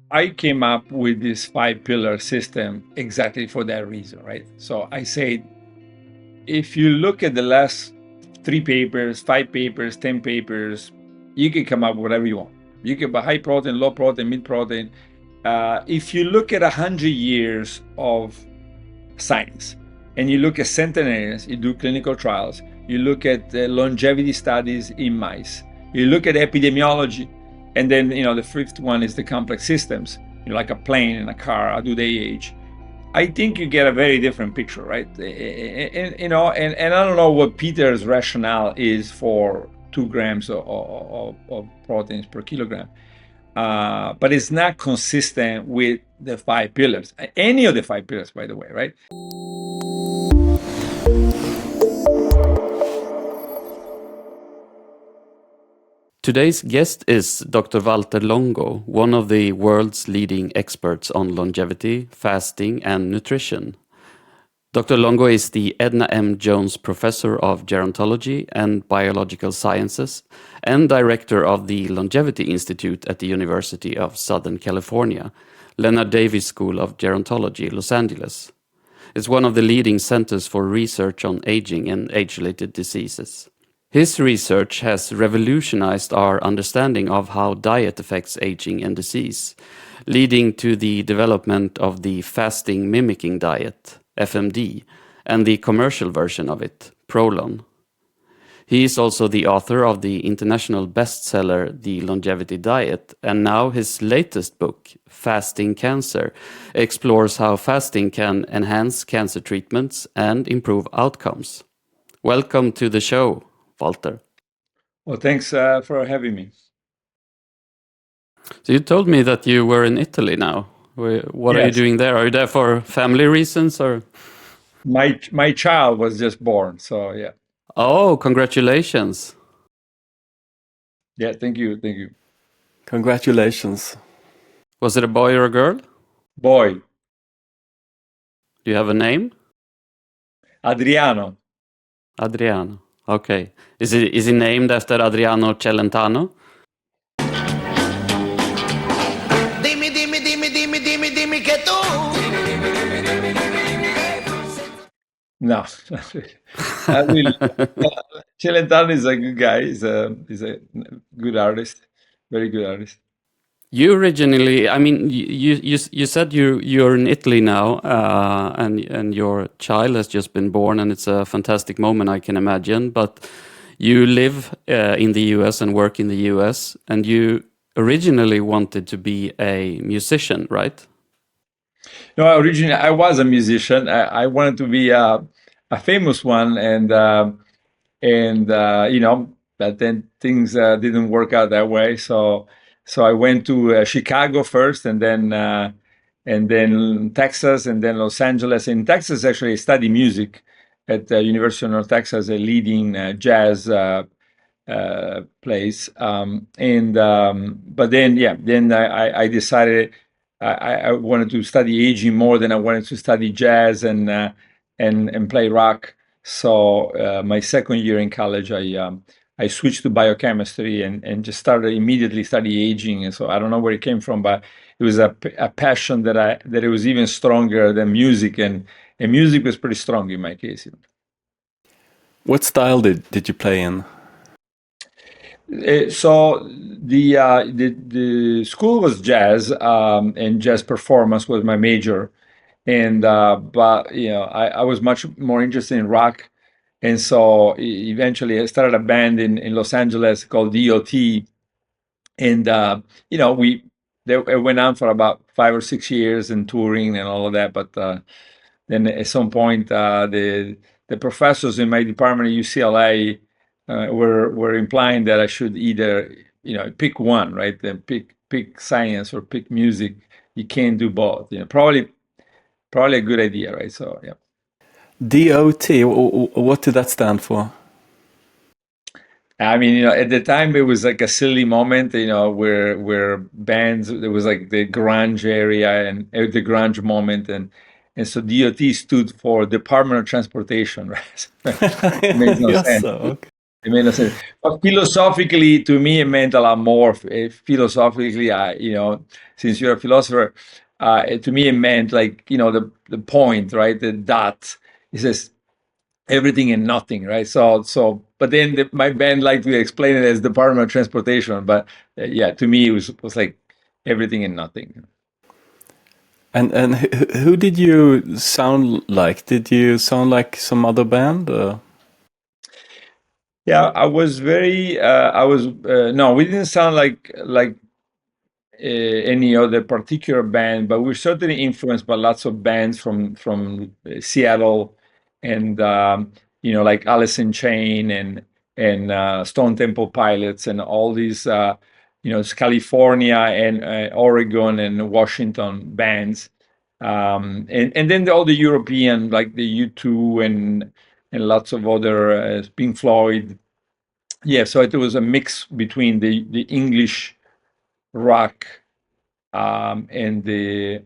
I came up with this 5-pillar system exactly for that reason, right? So I say, if you look at the last 3 papers, 5 papers, 10 papers, you can come up with whatever you want. You can buy high protein, low protein, mid protein. If you look at 100 years of science and you look at centenarians, you do clinical trials, you look at longevity studies in mice, you look at epidemiology, and then the fifth one is the complex systems, like a plane and a car, how do they age? I think you get a very different picture, right? And I don't know what Peter's rationale is for 2 grams of proteins per kilogram, but it's not consistent with the 5 pillars, any of the 5 pillars, by the way, right? Today's guest is Dr. Valter Longo, one of the world's leading experts on longevity, fasting, and nutrition. Dr. Longo is the Edna M. Jones Professor of Gerontology and Biological Sciences and Director of the Longevity Institute at the University of Southern California, Leonard Davis School of Gerontology, Los Angeles. It's one of the leading centers for research on aging and age-related diseases. His research has revolutionized our understanding of how diet affects aging and disease, leading to the development of the Fasting-Mimicking Diet, FMD, and the commercial version of it, Prolon. He is also the author of the international bestseller The Longevity Diet, and now his latest book, Fasting Cancer, explores how fasting can enhance cancer treatments and improve outcomes. Welcome to the show, Walter. Well, thanks for having me. So you told me that you were in Italy now. What are you Yes. doing there? Are you there for family reasons or? My child was just born, so yeah. Oh, congratulations. Yeah, thank you. Congratulations. Was it a boy or a girl? Boy, Do you have a name? Adriano. Adriano. Okay. Is he named after Adriano Celentano? Dimmi che tu. No, I really, Celentano is a good guy. He's a good artist, very good artist. You originally, I mean, you said you're in Italy now, and your child has just been born, and it's a fantastic moment, I can imagine. But you live in the US and work in the US, and you originally wanted to be a musician, right? No, originally I was a musician. I wanted to be a famous one, and but then things didn't work out that way. So I went to Chicago first, and then Texas, and then Los Angeles. In Texas, actually, I studied music at the University of North Texas, a leading jazz place. But then, yeah, then I decided I wanted to study aging more than I wanted to study jazz and play rock. So my second year in college, I switched to biochemistry and just started immediately study aging. And so I don't know where it came from, but it was a passion that it was even stronger than music, and music was pretty strong in my case. What style did you play in? So the school was jazz, and jazz performance was my major, and but I was much more interested in rock, and so eventually I started a band in Los Angeles called DOT, and it went on for about 5 or 6 years and touring and all of that, but then at some point the professors in my department at UCLA were implying that I should either pick one, right? Then pick science or pick music. You can't do both. Probably a good idea, right? So yeah. DOT, what did that stand for? I mean, at the time it was like a silly moment, where bands, there was like the grunge area and the grunge moment, and so DOT stood for Department of Transportation, right? It made no Yes, sense. okay. It made no sense. But philosophically, to me, it meant a lot more. Philosophically, since you're a philosopher, to me it meant like, the point, right? The dot. It says everything and nothing, right? But then my band liked to explain it as Department of Transportation, but yeah, to me it was like everything and nothing. And who did you sound like? Did you sound like some other band? Yeah, I was very. No, we didn't sound like any other particular band, but we're certainly influenced by lots of bands from Seattle, and like Alice in Chain and Stone Temple Pilots and all these it's California and Oregon and Washington bands, and then all the European like the U2 and lots of other Pink Floyd. Yeah, so it was a mix between the English rock and the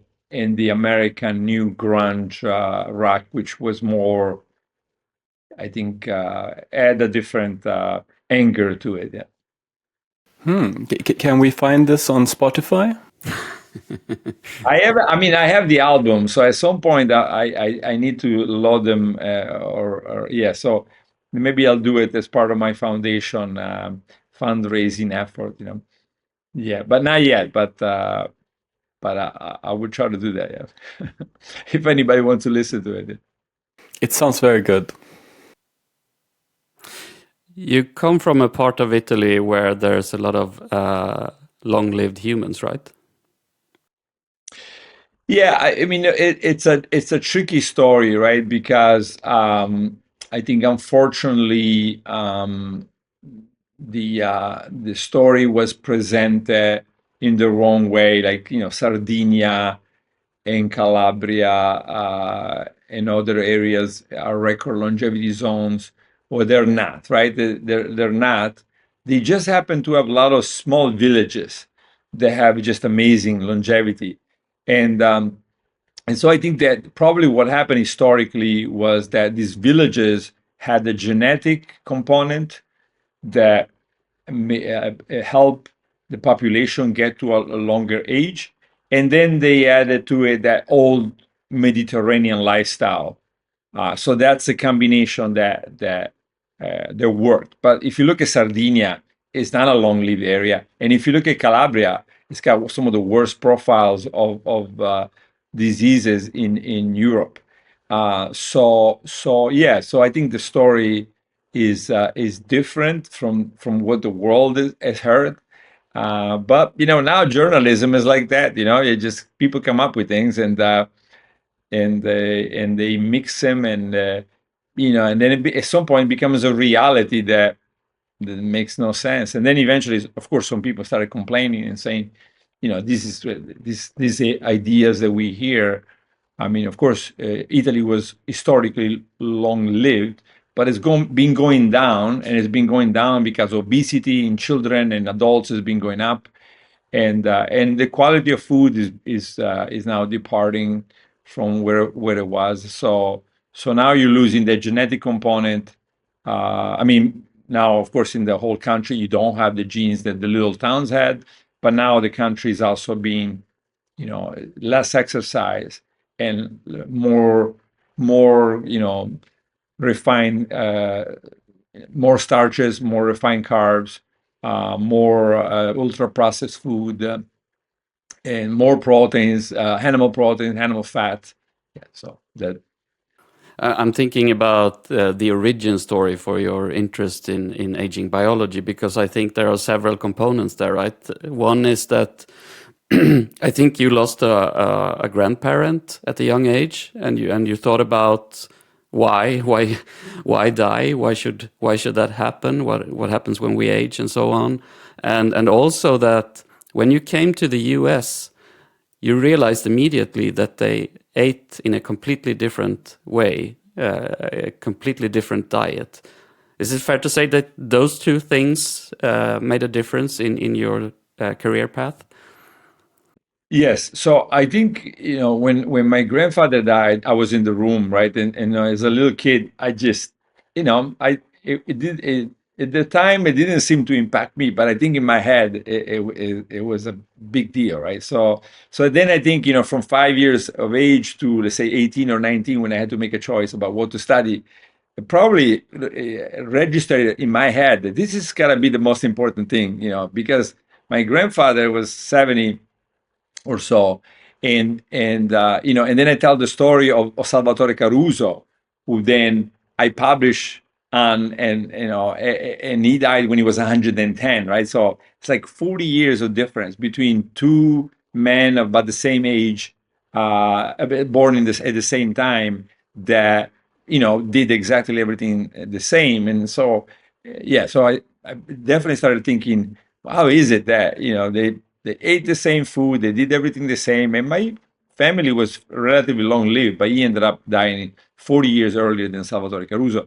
American new grunge rock, which was more, I think, had a different anger to it. Yeah. Can we find this on Spotify? I have the album, so at some point I need to load them, or yeah. So maybe I'll do it as part of my foundation fundraising effort. Yeah, but not yet. But I would try to do that. Yeah, if anybody wants to listen to it. It sounds very good. You come from a part of Italy where there's a lot of long-lived humans, right? Yeah, I mean it's a tricky story, right? Because I think unfortunately the story was presented in the wrong way, like Sardinia and Calabria and other areas are record longevity zones, or they're not, right? They're not. They just happen to have a lot of small villages that have just amazing longevity, and um, and so I think that probably what happened historically was that these villages had a genetic component that help the population get to a longer age. And then they added to it that old Mediterranean lifestyle. So that's a combination that worked. But if you look at Sardinia, it's not a long-lived area. And if you look at Calabria, it's got some of the worst profiles of diseases in Europe. So I think the story is different from what the world has heard. But now journalism is like that. You just people come up with things and they mix them and then at some point it becomes a reality that makes no sense. And then eventually, of course, some people started complaining and saying, these ideas that we hear. I mean, of course, Italy was historically long-lived, but been going down, and it's been going down because obesity in children and adults has been going up, and the quality of food is now departing from where it was. So now you're losing the genetic component. I mean, now of course in the whole country you don't have the genes that the little towns had, but now the country is also being, less exercise and more refined, more starches, more refined carbs, more ultra processed food, and more proteins, animal fat. Yeah, so that. I'm thinking about the origin story for your interest in aging biology, because I think there are several components there, right? One is that I think you lost a grandparent at a young age, and you thought about why die? Why should that happen? What happens when we age, and so on? And also that when you came to the US, you realized immediately that they ate in a completely different way, a completely different diet. Is it fair to say that those two things made a difference in your career path? Yes. So I think, when my grandfather died, I was in the room, right? And as a little kid, I just, I it, it did it at the time, it didn't seem to impact me, but I think in my head, it was a big deal, right? So then I think, from 5 years of age to, let's say, 18 or 19, when I had to make a choice about what to study, it probably registered in my head that this is gotta be the most important thing, because my grandfather was 70 or so, and then I tell the story of Salvatore Caruso, who then I publish on, and he died when he was 110, right? So it's like 40 years of difference between two men of about the same age, born at the same time, that did exactly everything the same. And so yeah, so I definitely started thinking, how is it that they ate the same food, they did everything the same, and my family was relatively long lived, but he ended up dying 40 years earlier than Salvatore Caruso.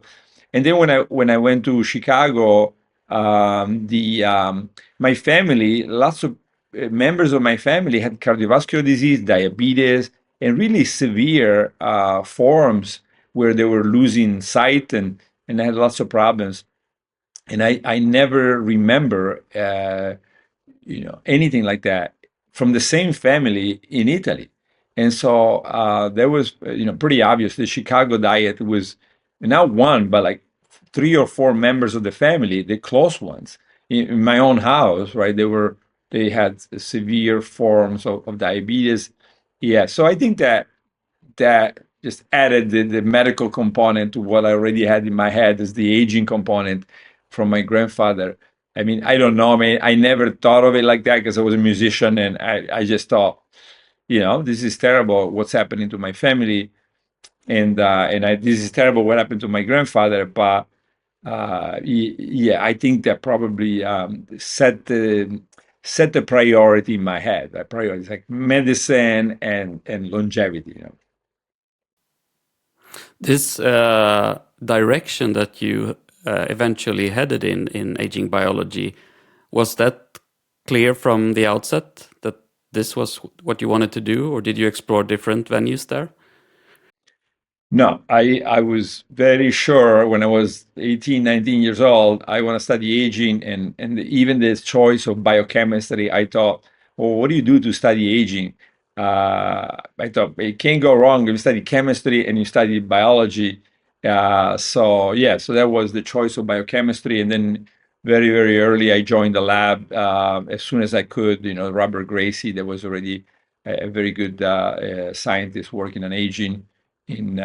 And then when I went to Chicago, the my family, lots of members of my family had cardiovascular disease, diabetes, and really severe forms where they were losing sight, and had lots of problems. And I never remember anything like that from the same family in Italy. And so that was, pretty obvious. The Chicago diet was not one, but like 3 or 4 members of the family, the close ones, in my own house, right? They had severe forms of diabetes. Yeah. So I think that just added the medical component to what I already had in my head as the aging component from my grandfather. I mean, I don't know. I mean, I never thought of it like that because I was a musician, and I just thought, this is terrible. What's happening to my family, and this is terrible. What happened to my grandfather? But yeah, I think that probably set the priority in my head. The priority is like medicine and longevity. This direction that you eventually headed in aging biology, was that clear from the outset that this was what you wanted to do, or did you explore different venues there? No, I was very sure when I was 18, 19 years old, I want to study aging, and even this choice of biochemistry, I thought, well, what do you do to study aging? I thought it can't go wrong if you study chemistry and you study biology. So yeah, so that was the choice of biochemistry, and then very, very early I joined the lab as soon as I could. Robert Gracie, that was already a very good scientist working on aging in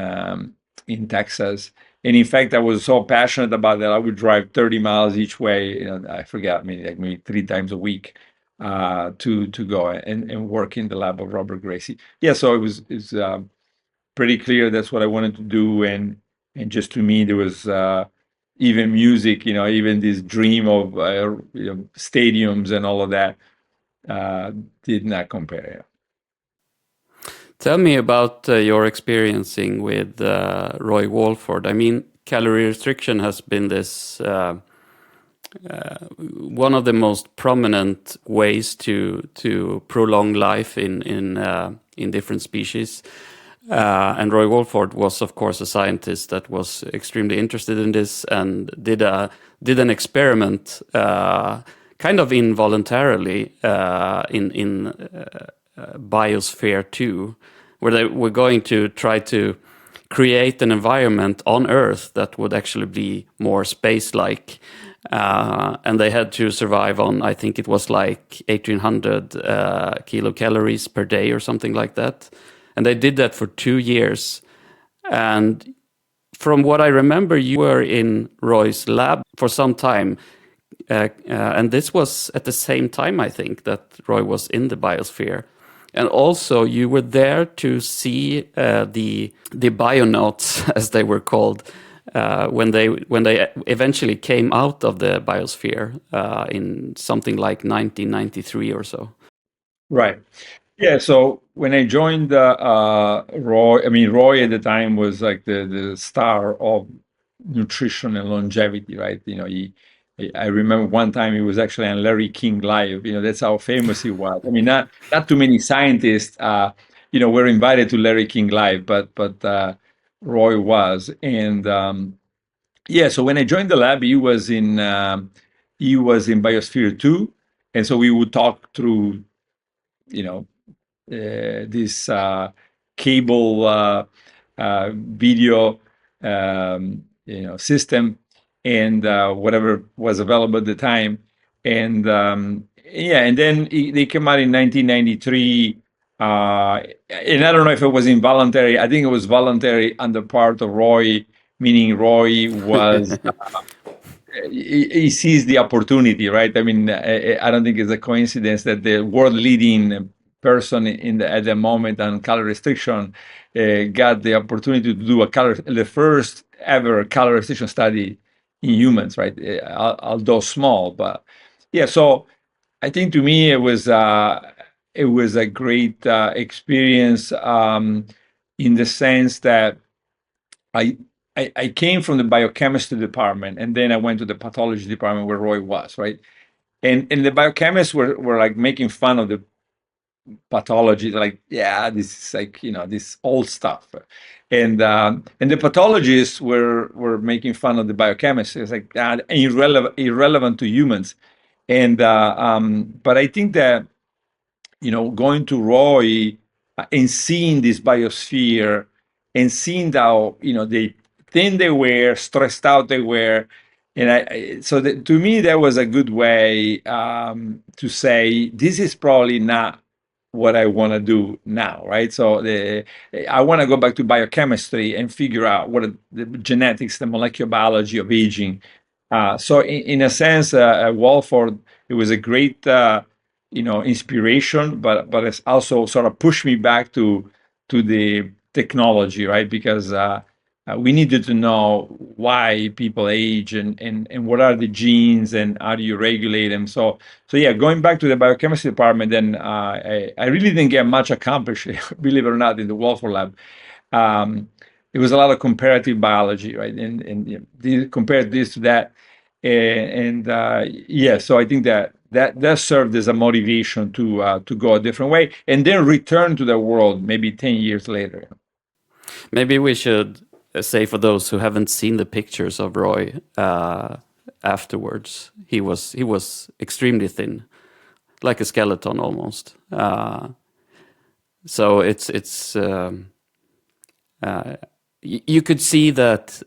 Texas. And in fact, I was so passionate about that, I would drive 30 miles each way. I forgot, maybe 3 times a week to go and work in the lab of Robert Gracie. Yeah, so it's pretty clear that's what I wanted to do, and just to me there was even music, even this dream of stadiums and all of that did not compare. Tell me about your experiencing with Roy Walford. I mean, calorie restriction has been this one of the most prominent ways to prolong life in different species. And Roy Walford was, of course, a scientist that was extremely interested in this and did an experiment, kind of involuntarily, in Biosphere 2, where they were going to try to create an environment on Earth that would actually be more space-like. And they had to survive on, I think it was like 1,800 kilocalories per day or something like that. And they did that for 2 years. And from what I remember, you were in Roy's lab for some time. And this was at the same time, I think, that Roy was in the biosphere. And also, you were there to see the bionauts, as they were called, when they eventually came out of the biosphere in something like 1993 or so. Right. Yeah. So when I joined Roy, Roy at the time was like the star of nutrition and longevity, right? I remember one time he was actually on Larry King Live. That's how famous he was. Not too many scientists, were invited to Larry King Live, but Roy was, and Yeah, so when I joined the lab, he was in Biosphere 2, and so we would talk through, you know, this cable video system, and whatever was available at the time. And yeah, and then they came out in 1993. And I don't know if it was involuntary. I think it was voluntary on the part of Roy, meaning Roy was he sees the opportunity, right? I mean, I don't think it's a coincidence that the world leading person at the moment on calorie restriction got the opportunity to do the first ever calorie restriction study in humans, right? Although small, but yeah. So I think to me it was a great experience, in the sense that I, I came from the biochemistry department, and then I went to the pathology department where Roy was, right? And the biochemists were like making fun of the pathology, like, yeah, this is like, this old stuff. And the pathologists were making fun of the biochemists. It's like, irrelevant to humans. But I think that, going to Roy, and seeing this biosphere, and seeing how, they thin they were, stressed out they were. And to me, that was a good way, to say, this is probably not what I want to do now, right? So I want to go back to biochemistry and figure out what are the genetics, the molecular biology of aging. So in a sense, Walford, it was a great, inspiration, but it's also sort of pushed me back to the technology, right? Because we needed to know why people age, and what are the genes, and how do you regulate them. So yeah, going back to the biochemistry department, then I really didn't get much accomplished, believe it or not, in the Walford lab. Um, it was a lot of comparative biology, right? And compare this to that, and yeah, so I think that served as a motivation to go a different way, and then return to the world maybe 10 years later. Maybe we should say, for those who haven't seen the pictures of Roy afterwards, he was extremely thin, like a skeleton almost. So you could see that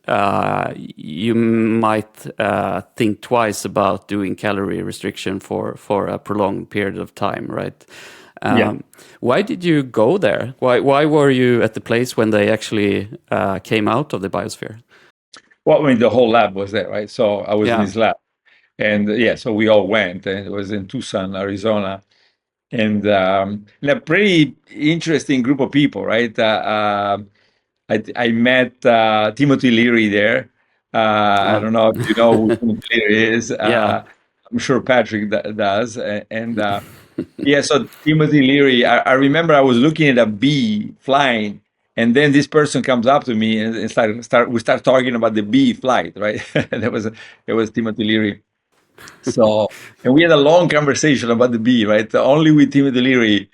you might think twice about doing calorie restriction for a prolonged period of time, right? Yeah. Why did you go there? Why were you at the place when they actually came out of the biosphere? Well, I mean, the whole lab was there, right? So I was in Yeah. his lab, and yeah, so we all went, and it was in Tucson, Arizona, and a pretty interesting group of people, right? I met Timothy Leary there. I don't know if you know who Timothy Leary is. Yeah. I'm sure Patrick does. And yeah, so Timothy Leary, I remember I was looking at a bee flying, and then this person comes up to me, and we start talking about the bee flight, right? It was Timothy Leary. So, and we had a long conversation about the bee, right? Only with Timothy Leary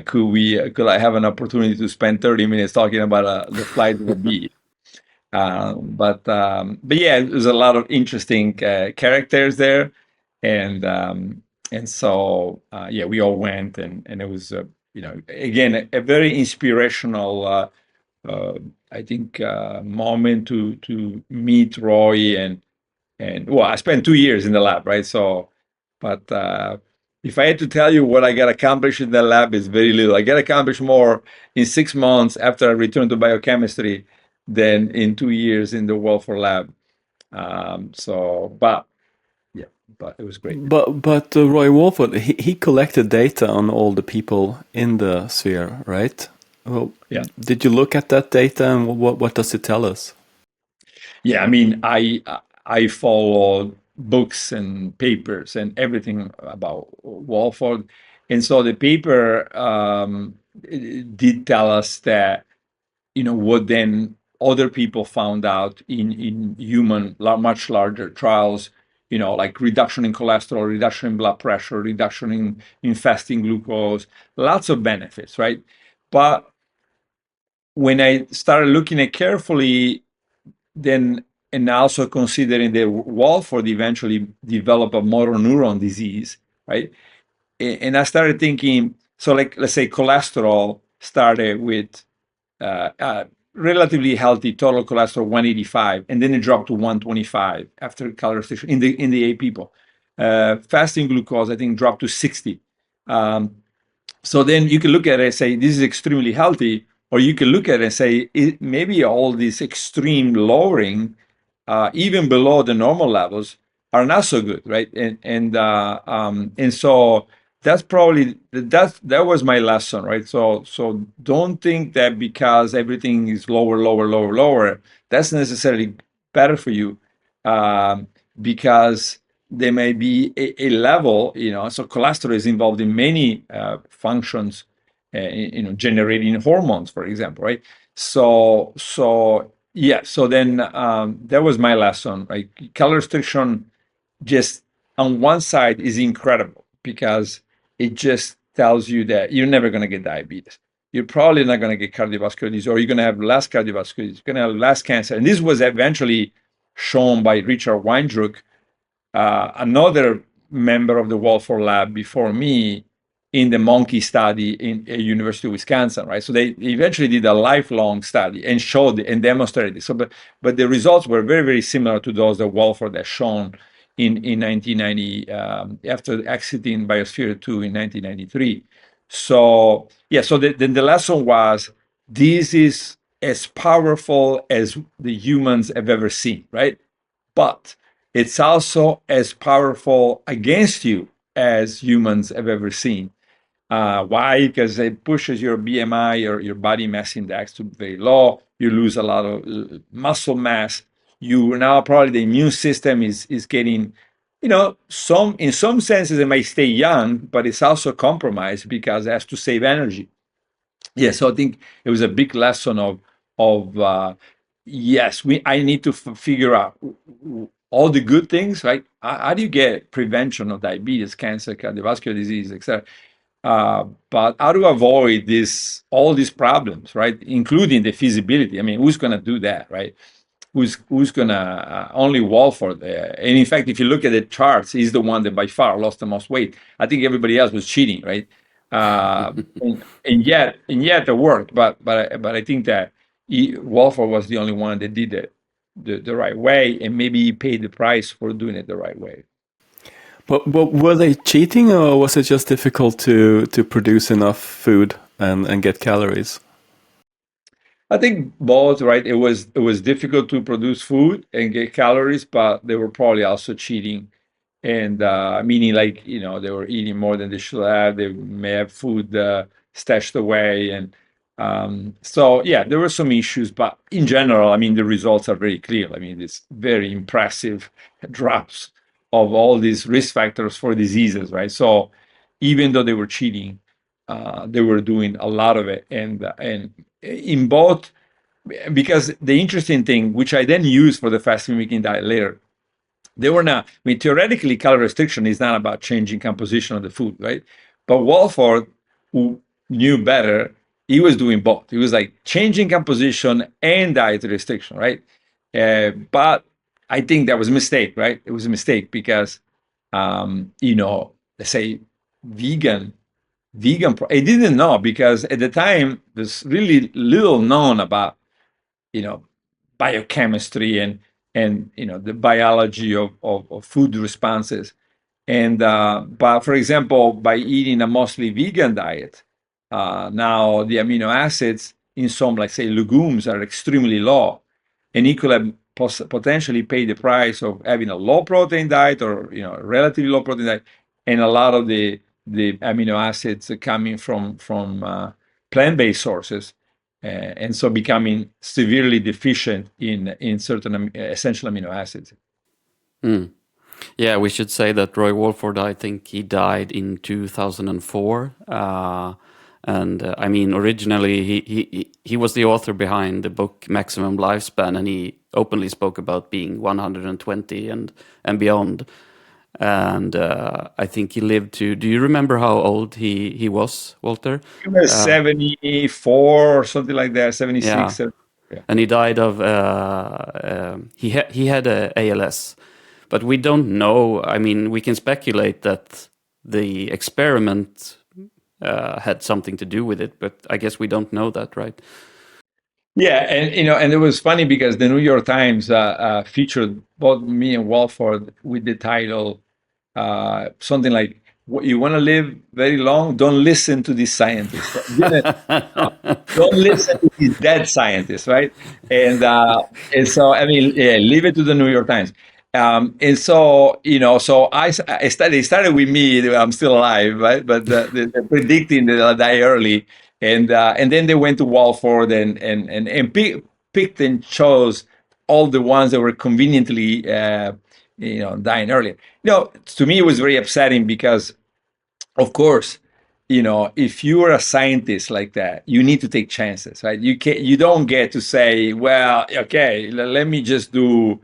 could I have an opportunity to spend 30 minutes talking about the flight of a bee. But yeah, there's a lot of interesting characters there, and so yeah, we all went, and it was again a very inspirational, uh, I think, moment to meet Roy, and well, I spent 2 years in the lab, right? So, but if I had to tell you what I got accomplished in the lab, is very little. I got accomplished more in 6 months after I returned to biochemistry than in 2 years in the Walford lab. But yeah, but it was great. But Roy Walford, he collected data on all the people in the sphere, right? Well, Yeah. did you look at that data, and what does it tell us? Yeah, I mean, I follow books and papers and everything about Walford, and so the paper did tell us that, what then other people found out in human much larger trials, like reduction in cholesterol, reduction in blood pressure, reduction in fasting glucose, lots of benefits, right? But when I started looking at carefully, then and also considering that Walford eventually developed a motor neuron disease, right? And I started thinking, so like, let's say cholesterol started with relatively healthy total cholesterol 185, and then it dropped to 125 after calorie restriction in the 8 people. Fasting glucose, I think, dropped to 60. So then you can look at it and say, this is extremely healthy, or you can look at it and say, maybe all this extreme lowering, even below the normal levels, are not so good, right? And so that's probably that was my lesson, right? So don't think that because everything is lower, that's necessarily better for you, because there may be a level, so cholesterol is involved in many functions, generating hormones, for example, right? So yeah, so then that was my lesson, right? Calorie restriction just on one side is incredible because it just tells you that you're never going to get diabetes. You're probably not going to get cardiovascular disease, or you're going to have less cardiovascular disease, you're going to have less cancer. And this was eventually shown by Richard Weindruck, another member of the Walford lab before me, in the monkey study in University of Wisconsin, right? So they eventually did a lifelong study and showed and demonstrated this. So, but the results were very, very similar to those that Walford has shown in 1990, after exiting Biosphere 2 in 1993. So yeah, so then the lesson was, this is as powerful as the humans have ever seen, right? But it's also as powerful against you as humans have ever seen. Why? Because it pushes your BMI or your body mass index to very low. You lose a lot of muscle mass. You now probably the immune system is getting, in some senses it may stay young, but it's also compromised because it has to save energy. Yeah, so I think it was a big lesson of yes, I need to figure out all the good things, right? How do you get prevention of diabetes, cancer, cardiovascular disease, etc.? But how to avoid all these problems, right? Including the feasibility. I mean, who's going to do that, right? Who's going to only Walford? And in fact, if you look at the charts, he's the one that by far lost the most weight. I think everybody else was cheating, right? And yet it worked. But I think that Walford was the only one that did it the right way, and maybe he paid the price for doing it the right way. But were they cheating, or was it just difficult to produce enough food and get calories? I think both, right? It was difficult to produce food and get calories, but they were probably also cheating, and meaning like they were eating more than they should have. They may have food stashed away, and so yeah, there were some issues. But in general, I mean, the results are very clear. I mean, it's very impressive drops of all these risk factors for diseases, right? So even though they were cheating, they were doing a lot of it, and in both, because the interesting thing, which I then used for the fasting-mimicking diet later, they were not, I mean, theoretically, calorie restriction is not about changing composition of the food, right? But Walford, who knew better, he was doing both. He was like changing composition and diet restriction, right? But I think that was a mistake, right? It was a mistake because, let's say vegan, I didn't know, because at the time there's really little known about biochemistry and the biology of food responses. And but for example, by eating a mostly vegan diet, now the amino acids in some, like say, legumes are extremely low, and it could have potentially paid the price of having a low protein diet, or a relatively low protein diet, and a lot of the amino acids coming from plant-based sources, and so becoming severely deficient in certain essential amino acids. Mm. Yeah, we should say that Roy Walford, I think he died in 2004. And I mean, originally he was the author behind the book Maximum Lifespan, and he openly spoke about being 120 and beyond. And I think he lived to. Do you remember how old he was, Walter? He was 74 or something like that, 76. Yeah. Yeah. and he died of he had a ALS, but we don't know. I mean, we can speculate that the experiment had something to do with it, but I guess we don't know that, right? Yeah, and it was funny because the New York Times featured both me and Walford with the title something like, "You want to live very long? Don't listen to these scientists. Don't listen to these dead scientists, right?" And so I mean, yeah, leave it to the New York Times. And so so I started. They started with me. I'm still alive, right? But they're predicting that I'll die early, and then they went to Walford and picked and chose all the ones that were conveniently dying earlier. To me, it was very upsetting because, of course, if you are a scientist like that, you need to take chances, right? You don't get to say, well, okay, let me just do,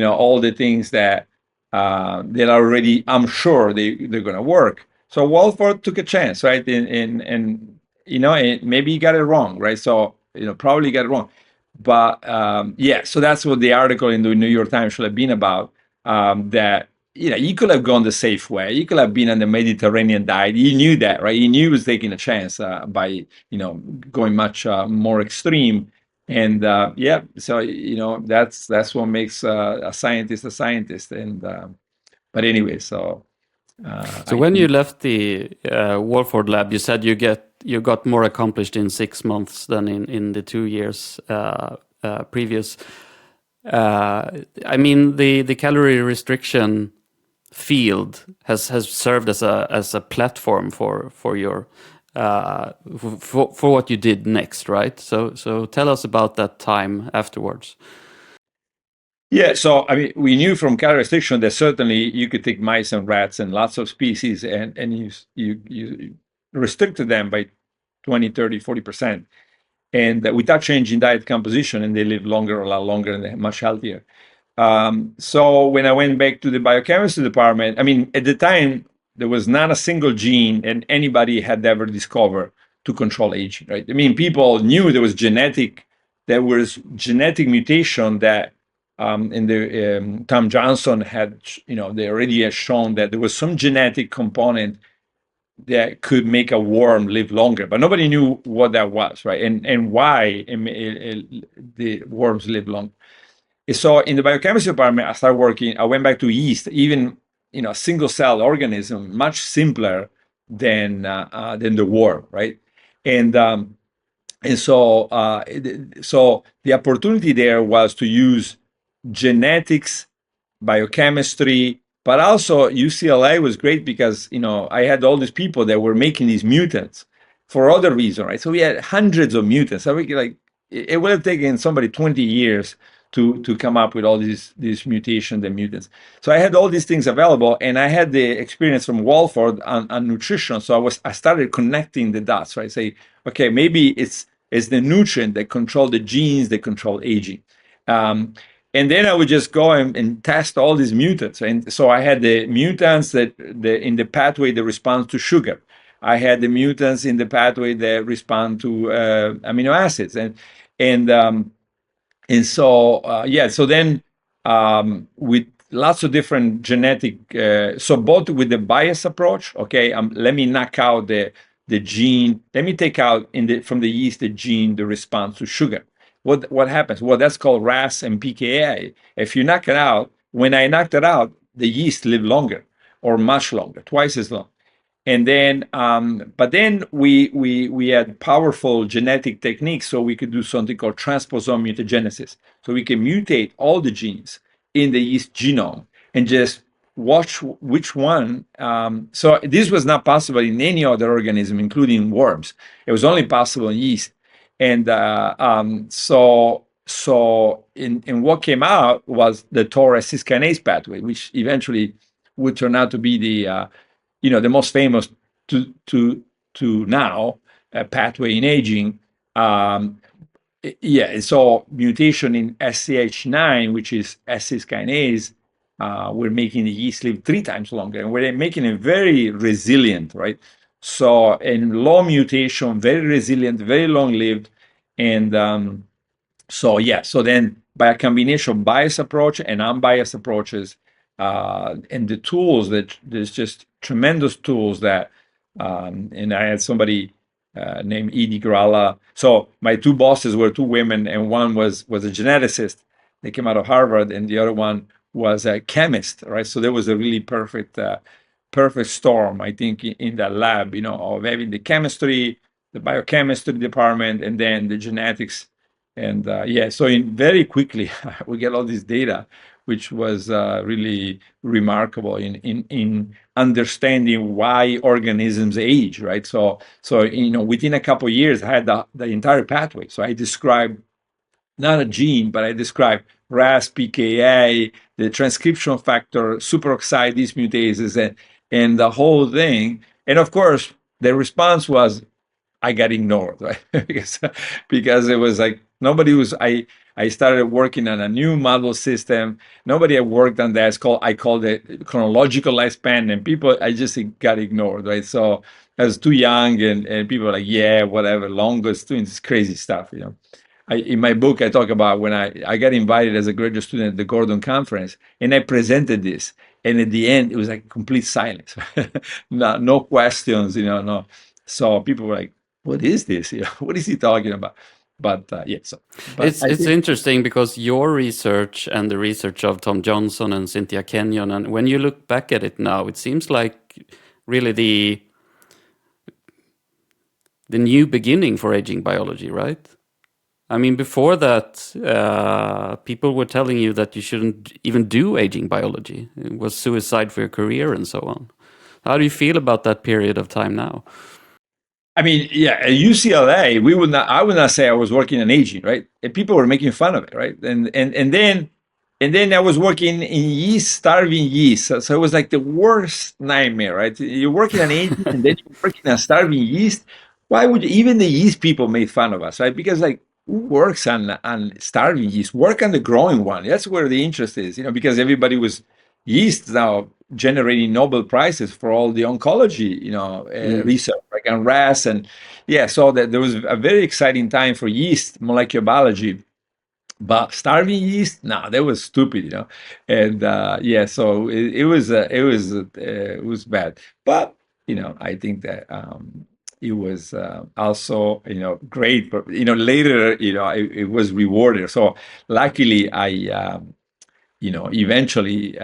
all the things that already, I'm sure they're going to work. So Walford took a chance, right? And maybe he got it wrong, right? So, probably got it wrong. But yeah, so that's what the article in the New York Times should have been about. That you could have gone the safe way. You could have been on the Mediterranean diet. You knew that, right? You knew he was taking a chance by going much more extreme. And yeah, so that's what makes a scientist a scientist. And but anyway, so So when you left the Walford lab, you said you got more accomplished in 6 months than in the 2 years previous. I mean, the calorie restriction field has served as a platform for your for what you did next, right? So tell us about that time afterwards. Yeah, so I mean, we knew from calorie restriction that certainly you could take mice and rats and lots of species and you restricted them by 20, 30, 40%. And without changing diet composition, and they live longer, a lot longer, and they're much healthier. So when I went back to the biochemistry department, I mean, at the time, there was not a single gene that anybody had ever discovered to control aging, right? I mean, people knew there was genetic mutation that in the Tom Johnson had, they already had shown that there was some genetic component that could make a worm live longer, but nobody knew what that was, right? And why the worms live long. So in the biochemistry department, I started working. I went back to yeast, even a single cell organism, much simpler than the worm, right? And so the opportunity there was to use genetics, biochemistry, but also UCLA was great because I had all these people that were making these mutants for other reasons, right? So we had hundreds of mutants. So it would have taken somebody 20 years to come up with all these mutations and mutants. So I had all these things available, and I had the experience from Walford on nutrition. So I started connecting the dots, right? Say, okay, maybe it's the nutrient that control the genes that control aging. And then I would just go and test all these mutants. And so I had the mutants in the pathway that respond to sugar. I had the mutants in the pathway that respond to amino acids. And so yeah, so then with lots of different genetic, so both with the bias approach, okay, let me knock out the gene, let me take out from the yeast the gene that responds to sugar. What happens? Well, that's called RAS and pKa. If you knock it out, when I knocked it out, the yeast live longer or much longer, twice as long. And then, but then we had powerful genetic techniques, so we could do something called transposon mutagenesis. So we can mutate all the genes in the yeast genome and just watch which one. So this was not possible in any other organism, including worms. It was only possible in yeast. And so in what came out was the TOR cis-kinase pathway, which eventually would turn out to be the most famous to now pathway in aging. Yeah, so mutation in SCH9, which is S kinase, we're making the yeast live 3 times longer, and we're making it very resilient, right? So in low mutation, very resilient, very long lived, and So then by a combination of biased approach and unbiased approaches, and the tools that there's just tremendous tools that, and I had somebody named Edie Gralla. So my two bosses were two women, and one was a geneticist. They came out of Harvard, and the other one was a chemist, right? So there was a really perfect storm, I think, in that lab, of having the chemistry, the biochemistry department, and then the genetics. And so very quickly we get all this data, which was really remarkable in understanding why organisms age, right? So within a couple of years, I had the entire pathway. So I described not a gene, but I described RAS, PKA, the transcription factor, superoxide dismutases, and the whole thing. And of course, the response was, I got ignored, right? because it was like nobody was. I started working on a new model system. Nobody had worked on that. I called it chronological lifespan, and I just got ignored, right? So I was too young, and people were like, yeah, whatever. Longo is doing this crazy stuff, in my book, I talk about when I got invited as a graduate student at the Gordon conference, and I presented this, and at the end, it was like complete silence, no questions, no. So people were like, what is this? What is he talking about? But it's interesting because your research and the research of Tom Johnson and Cynthia Kenyon, and when you look back at it now, it seems like really the new beginning for aging biology, right? I mean, before that, people were telling you that you shouldn't even do aging biology. It was suicide for your career and so on. How do you feel about that period of time now? I mean, at UCLA, I would not say I was working on aging, right? And people were making fun of it, right? And then I was working in yeast, starving yeast. So it was like the worst nightmare, right? You're working on aging, and then you're working on starving yeast. Why would even the yeast people make fun of us, right? Because like, who works on starving yeast? Work on the growing one. That's where the interest is, because everybody was yeast now generating Nobel Prizes for all the oncology, research, like on RAS, and so that there was a very exciting time for yeast molecular biology. But starving yeast, no, that was stupid, and so it was bad. But I think that it was also great. But later, it was rewarded. So luckily, I eventually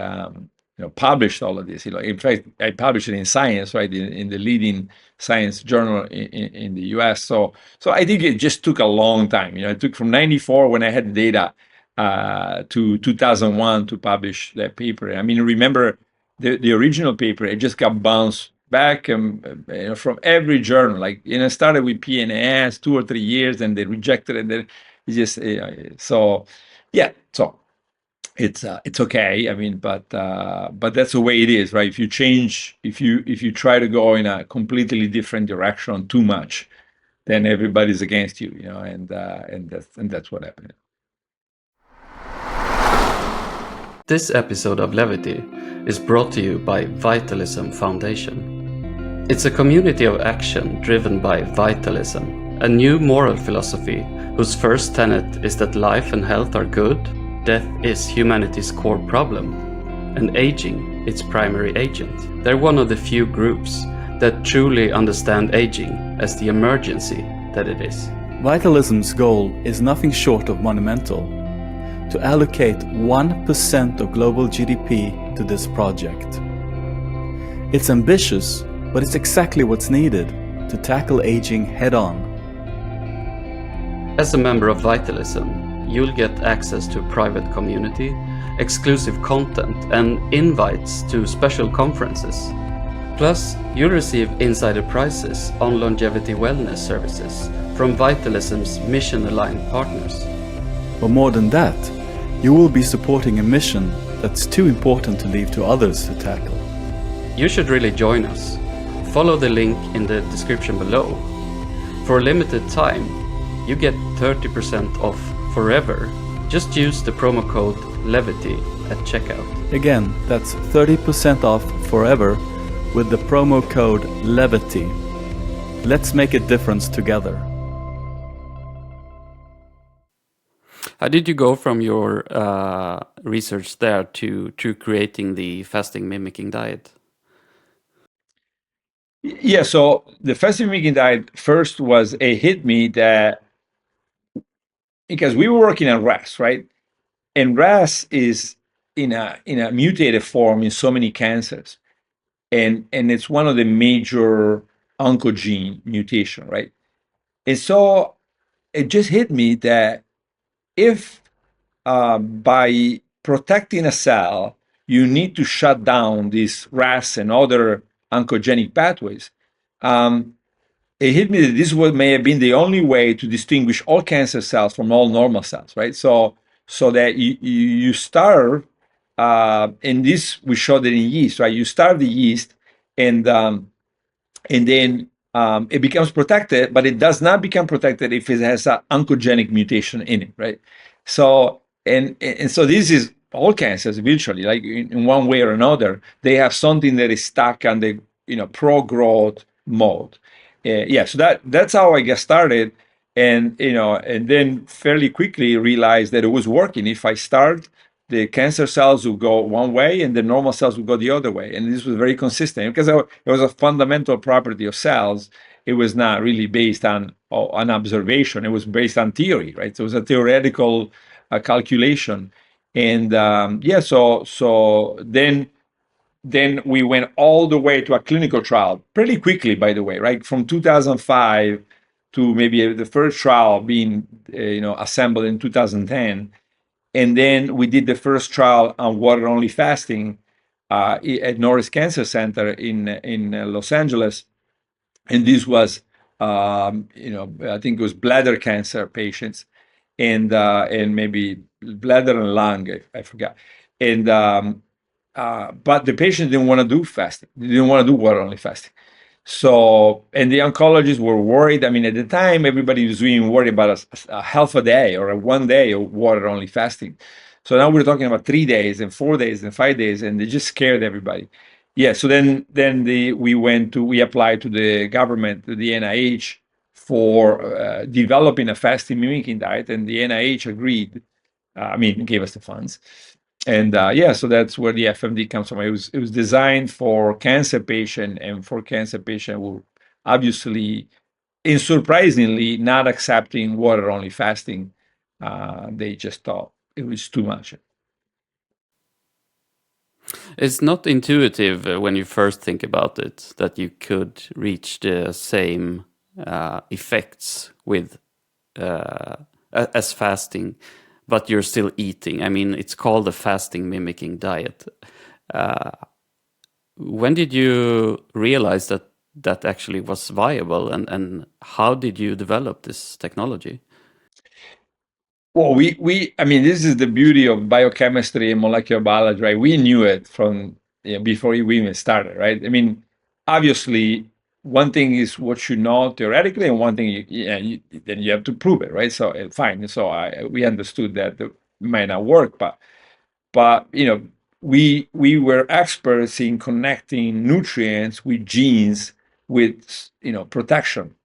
published all of this. In fact, I published it in Science, right, in the leading science journal in the U.S. So I think it just took a long time. It took from '94 when I had data to 2001 to publish that paper. I mean, remember the original paper? It just got bounced back from every journal. Like it started with PNAS 2 or 3 years, and they rejected it. And then it just so. It's okay. I mean, but that's the way it is, right? If you change, if you try to go in a completely different direction too much, then everybody's against you, and that's what happened. This episode of Levity is brought to you by Vitalism Foundation. It's a community of action driven by vitalism, a new moral philosophy whose first tenet is that life and health are good. Death is humanity's core problem, and aging its primary agent. They're one of the few groups that truly understand aging as the emergency that it is. Vitalism's goal is nothing short of monumental: to allocate 1% of global GDP to this project. It's ambitious, but it's exactly what's needed to tackle aging head-on. As a member of Vitalism, you'll get access to a private community, exclusive content, and invites to special conferences. Plus, you'll receive insider prices on longevity wellness services from Vitalism's mission-aligned partners. But more than that, you will be supporting a mission that's too important to leave to others to tackle. You should really join us. Follow the link in the description below. For a limited time, you get 30% off forever. Just use the promo code LEVITY at checkout. Again, that's 30% off forever with the promo code LEVITY. Let's make a difference together. How did you go from your research there to creating the fasting mimicking diet? Yeah, so the fasting-mimicking diet first was a hit me that because we were working on RAS, right? And RAS is in a mutated form in so many cancers, and it's one of the major oncogene mutation, right? And so it just hit me that if by protecting a cell, you need to shut down these RAS and other oncogenic pathways. Um, it hit me that this was may have been the only way to distinguish all cancer cells from all normal cells, right? So that you starve, and this we showed it in yeast, right? You starve the yeast, and then it becomes protected, but it does not become protected if it has an oncogenic mutation in it, right? So and so this is all cancers virtually, like in one way or another, they have something that is stuck on the pro-growth mode. Yeah, so that's how I got started, and and then fairly quickly realized that it was working. If I start, the cancer cells will go one way and the normal cells will go the other way. And this was very consistent because it was a fundamental property of cells. It was not really based on an observation. It was based on theory, right? So it was a theoretical calculation. And yeah, so then we went all the way to a clinical trial pretty quickly, by the way, right? From 2005 to maybe the first trial being assembled in 2010. And then we did the first trial on water-only fasting at Norris Cancer Center in Los Angeles, and this was, I think it was bladder cancer patients, and maybe bladder and lung, I forgot, and but the patient didn't want to do fasting. They didn't want to do water-only fasting. So, and the oncologists were worried. I mean, at the time, everybody was being worried about a half a day or a 1 day of water only fasting. So now we're talking about 3 days and 4 days and 5 days, and they just scared everybody. Yeah. So then we applied to the government, to the NIH, for developing a fasting mimicking diet, and the NIH agreed. Gave us the funds, and yeah, so that's where the FMD comes from. It was designed for cancer patient, and for cancer patient who obviously, and surprisingly, not accepting water only fasting. They just thought it was too much. It's not intuitive when you first think about it that you could reach the same effects with as fasting, but you're still eating. I mean, it's called a fasting mimicking diet. When did you realize that that actually was viable, and how did you develop this technology? Well, this is the beauty of biochemistry and molecular biology, right? We knew it from before we even started, right? I mean, obviously, one thing is what you know theoretically, and one thing then you have to prove it, right? So fine. So we understood that it might not work, but we were experts in connecting nutrients with genes with protection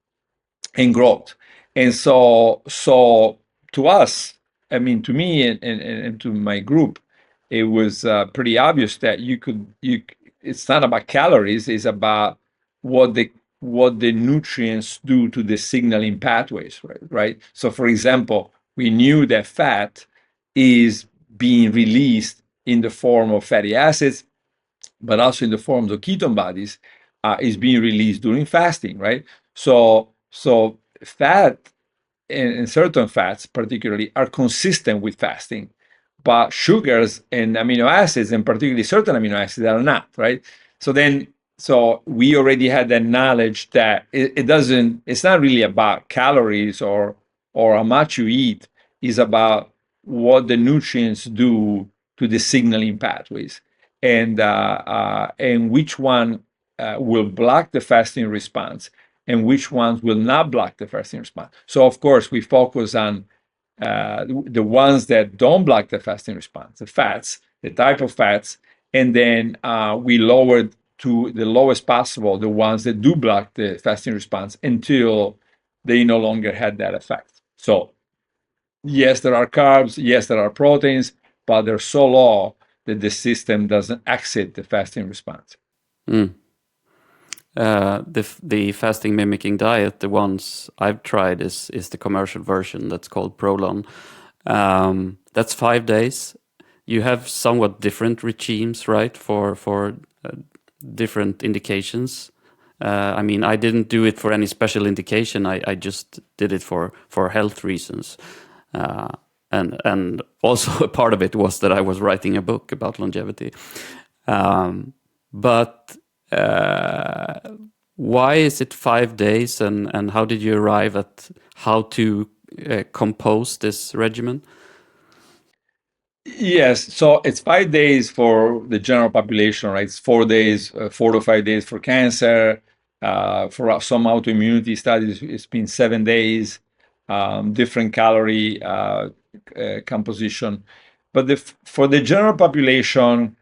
and growth. And so to us, to me and to my group, it was pretty obvious that it's not about calories, it's about what the nutrients do to the signaling pathways, right? So for example, we knew that fat is being released in the form of fatty acids, but also in the forms of ketone bodies, is being released during fasting, right? So fat and certain fats, particularly, are consistent with fasting, but sugars and amino acids, and particularly certain amino acids, are not, right? So we already had that knowledge that it's not really about calories or how much you eat. It's about what the nutrients do to the signaling pathways, and which one will block the fasting response and which ones will not block the fasting response. So of course we focus on the ones that don't block the fasting response, the fats, the type of fats, and then we lowered to the lowest possible the ones that do block the fasting response until they no longer had that effect. So Yes, there are carbs. Yes, there are proteins, but they're so low that the system doesn't exit the fasting response. Mm. The fasting mimicking diet, the ones I've tried is the commercial version that's called Prolon. That's 5 days. You have somewhat different regimes, right, for different indications. I mean, I didn't do it for any special indication. I just did it for health reasons. And also a part of it was that I was writing a book about longevity. But why is it 5 days, and how did you arrive at how to compose this regimen? Yes, so it's 5 days for the general population, right? It's 4 days, 4 to 5 days for cancer. For some autoimmunity studies, it's been 7 days, different calorie composition. But for the general population,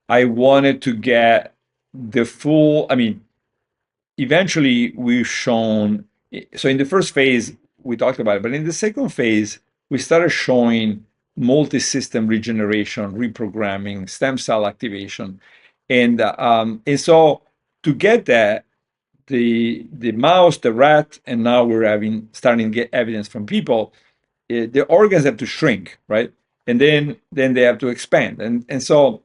I wanted to get the full, I mean, eventually we've shown, so in the first phase, we talked about it, but in the second phase, we started showing multi-system regeneration, reprogramming, stem cell activation. And so to get that, the mouse, the rat, and now we're starting to get evidence from people, the organs have to shrink, right? And then they have to expand. And so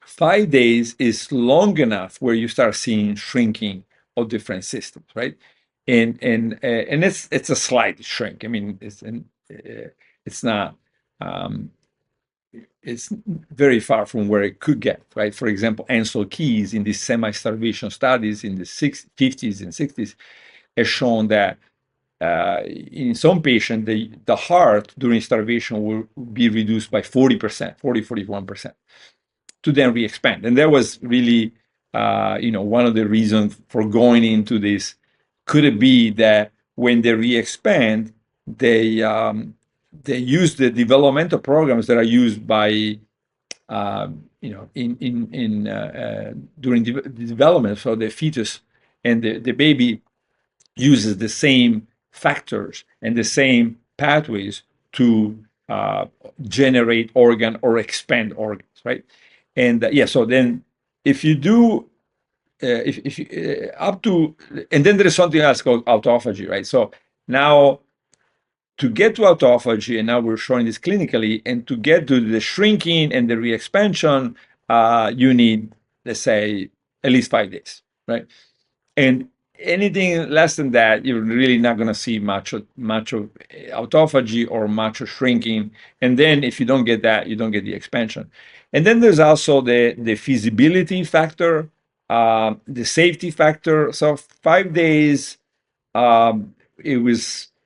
5 days is long enough where you start seeing shrinking of different systems, right? And it's a slight shrink. I mean, it's not it's very far from where it could get, right? For example, Ansel Keys in these semi-starvation studies in the 50s and 60s has shown that in some patients, the heart during starvation will be reduced by 40%, 41%. To then re-expand. And that was really, one of the reasons for going into this. Could it be that when they re-expand, they use the developmental programs that are used by, during the development, so the fetus and the baby uses the same factors and the same pathways to generate organ or expand organs, right? And so then if you do, if you, up to, and then there is something else called autophagy, right? So now to get to autophagy, and now we're showing this clinically, and to get to the shrinking and the re-expansion, you need, let's say, at least 5 days, right? And anything less than that, you're really not going to see much of autophagy or much of shrinking. And then if you don't get that, you don't get the expansion. And then there's also the feasibility factor, the safety factor. So 5 days,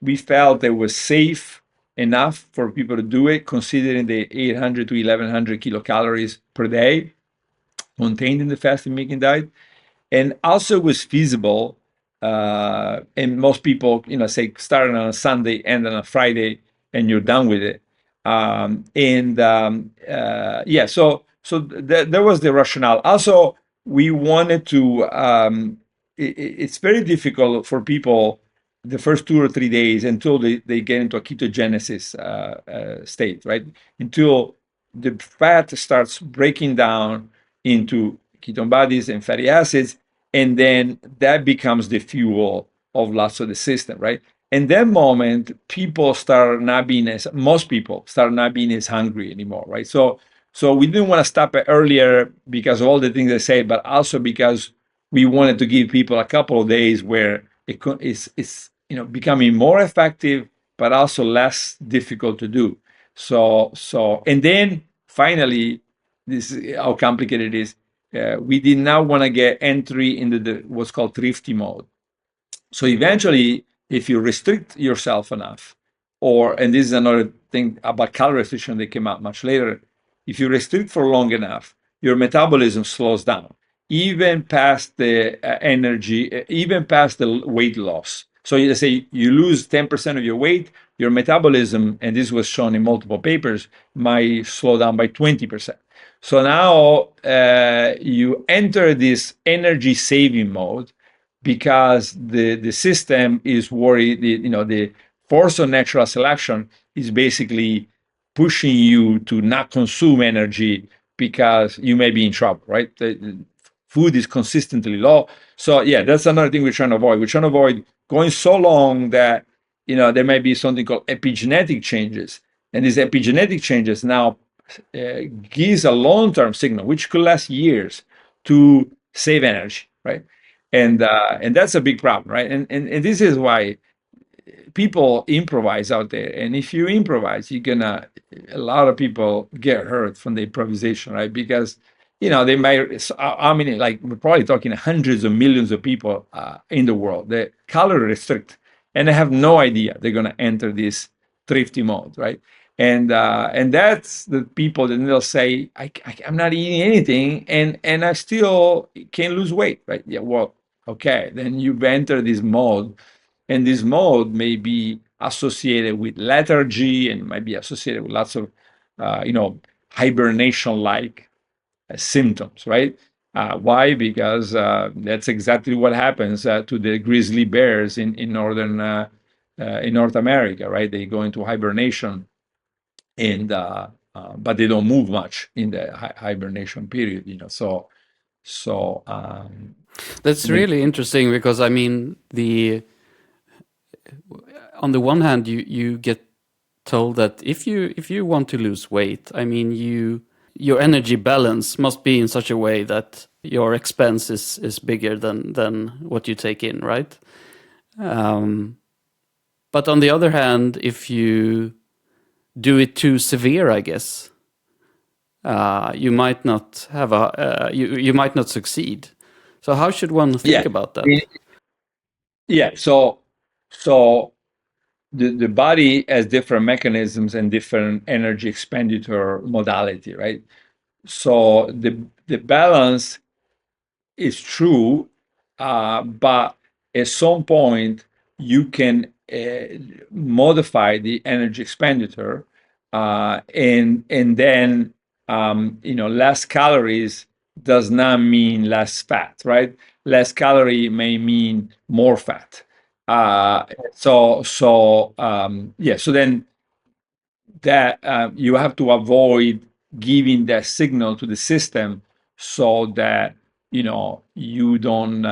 we felt it was safe enough for people to do it, considering the 800 to 1100 kilocalories per day contained in the fasting-mimicking diet. And also was feasible. And most people, say start on a Sunday, end on a Friday, and you're done with it. So that was the rationale. Also, we wanted to. It's very difficult for people the first 2 or 3 days until they get into a ketogenesis state, right? Until the fat starts breaking down into ketone bodies and fatty acids, and then that becomes the fuel of lots of the system, right? In that moment, most people start not being as hungry anymore, right? So we didn't want to stop it earlier because of all the things I said, but also because we wanted to give people a couple of days where it's becoming more effective, but also less difficult to do. And then finally, this is how complicated it is. We did not want to get entry into what's called thrifty mode. So eventually, if you restrict yourself enough, and this is another thing about calorie restriction that came out much later, if you restrict for long enough, your metabolism slows down, even past the energy, even past the weight loss. So you say you lose 10% of your weight, your metabolism, and this was shown in multiple papers, might slow down by 20%. So now you enter this energy saving mode because the system is worried, the force of natural selection is basically pushing you to not consume energy because you may be in trouble, right? The food is consistently low. So yeah, that's another thing we're trying to avoid. We're trying to avoid going so long that there may be something called epigenetic changes, and these epigenetic changes now gives a long-term signal, which could last years, to save energy, right? And that's a big problem, right? And this is why people improvise out there, and if you improvise, you're gonna a lot of people get hurt from the improvisation, right? Because they might, I mean, like, we're probably talking hundreds of millions of people in the world that calorie restrict, and they have no idea they're gonna enter this thrifty mode, right? And that's the people that they'll say, I'm not eating anything, and I still can't lose weight, right? Yeah, well, okay, then you've entered this mode, and this mode may be associated with lethargy and might be associated with lots of, hibernation-like symptoms, right? Why? Because that's exactly what happens to the grizzly bears in North America, right? They go into hibernation, and but they don't move much in the hibernation period, So That's really interesting, because I mean, on the one hand, you get told that if you want to lose weight, I mean, your energy balance must be in such a way that your expense is bigger than what you take in, right? But on the other hand, if you do it too severe, I guess you might not have you might not succeed. So how should one think about that? Yeah. So the body has different mechanisms and different energy expenditure modality, right? So the balance is true, but at some point you can modify the energy expenditure, and then less calories does not mean less fat, right? Less calorie may mean more fat. So then that you have to avoid giving that signal to the system, so that you don't.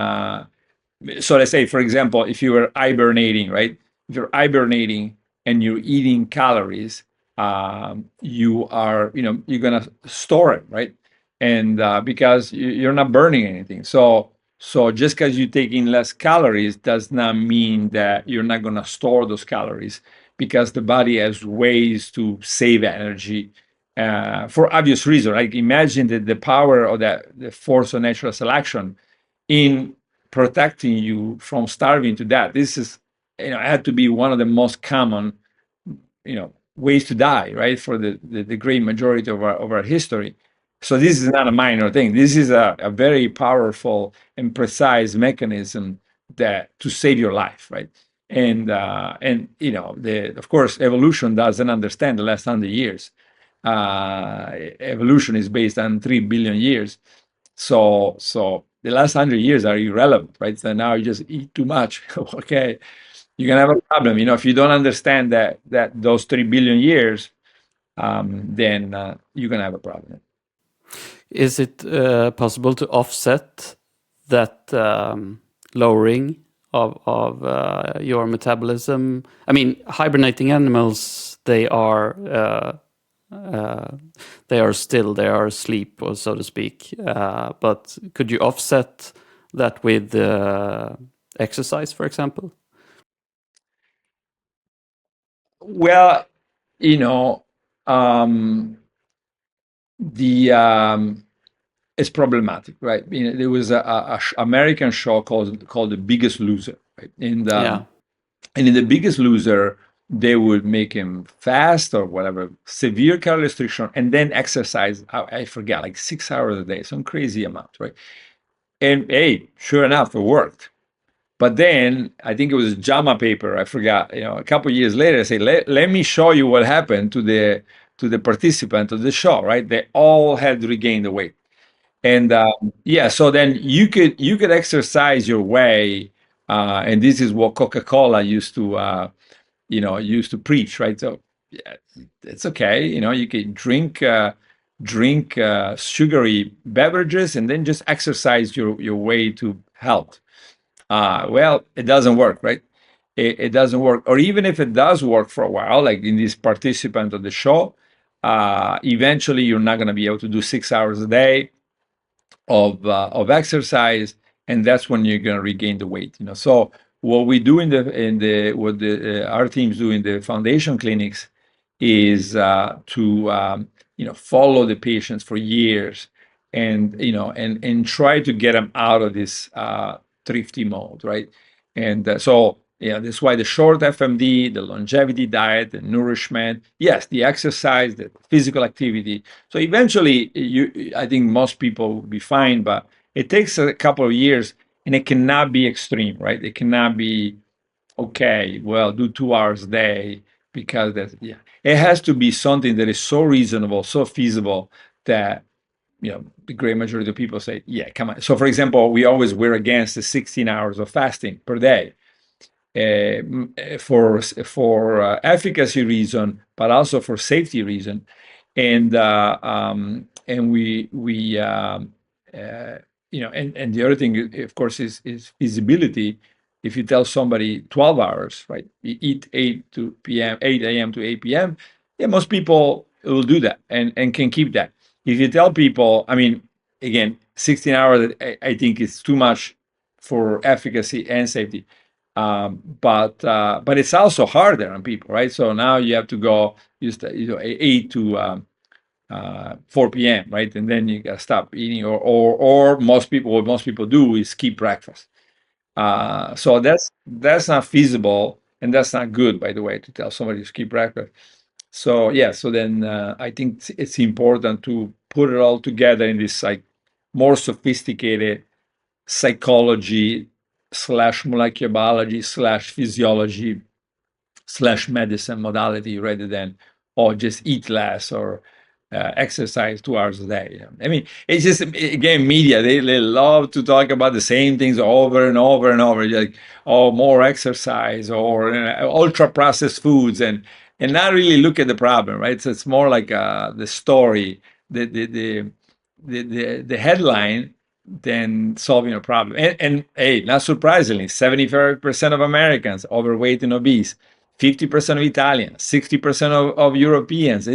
So let's say, for example, if you were hibernating, right? If you're hibernating and you're eating calories, you're gonna store it, right? And because you're not burning anything, so just because you take in less calories does not mean that you're not gonna store those calories, because the body has ways to save energy for obvious reasons. Like, imagine that the power of the force of natural selection in protecting you from starving to death. This is, had to be one of the most common, ways to die, right? For the great majority of our history. So this is not a minor thing. This is a very powerful and precise mechanism to save your life, right? And of course, evolution doesn't understand the last 100 years. Evolution is based on 3 billion years. So the last 100 years are irrelevant, right? So now you just eat too much. Okay, you're gonna have a problem. If you don't understand that those 3 billion years, then you're gonna have a problem. Is it possible to offset that lowering of your metabolism? I mean, hibernating animals, they are asleep, or so to speak. But could you offset that with exercise, for example? Well, it's problematic, right? There was a American show called The Biggest Loser, right? And in The Biggest Loser, they would make him fast or whatever, severe calorie restriction, and then exercise. I forget, like 6 hours a day, some crazy amount, right? And hey, sure enough, it worked. But then I think it was JAMA paper, I forgot, a couple of years later, I say, let me show you what happened to the participant of the show, right? They all had regained the weight. And so then you could exercise your way, and this is what Coca-Cola used to used to preach, right? So yeah, it's okay. You can drink sugary beverages and then just exercise your way to health. Well, it doesn't work, right? It doesn't work. Or even if it does work for a while, like in this participant of the show, eventually you're not going to be able to do 6 hours a day of exercise, and that's when you're going to regain the weight. So what we do our teams do in the foundation clinics is to follow the patients for years, and try to get them out of this thrifty mode, right? And so that's why the short FMD, the longevity diet, the nourishment, yes, the exercise, the physical activity. So eventually, I think most people will be fine, but it takes a couple of years, and it cannot be extreme, right? It cannot be, okay, well, do 2 hours a day, because it has to be something that is so reasonable, so feasible, that the great majority of people say, yeah, come on. So for example, we're against the 16 hours of fasting per day, for efficacy reason, but also for safety reason, and and the other thing, of course, is feasibility. If you tell somebody 12 hours, right, you eat 8 a.m. to 8 p.m., yeah, most people will do that and can keep that. If you tell people, I mean, again, 16 hours, I think is too much for efficacy and safety. But it's also harder on people, right? So now you have to go 8 to 4 p.m., right? And then you gotta stop eating, or what most people do is skip breakfast. So that's not feasible, and that's not good, by the way, to tell somebody to skip breakfast. So yeah, so then I think it's important to put it all together in this like more sophisticated psychology / molecular biology / physiology / medicine modality, rather than just eat less or exercise 2 hours a day. I mean, it's just, again, media, they love to talk about the same things over and over and over, like, more exercise, or ultra processed foods, and not really look at the problem, right? So it's more like the story, the headline, than solving a problem. And hey, not surprisingly, 75% of Americans overweight and obese, 50% of Italians, 60% of Europeans.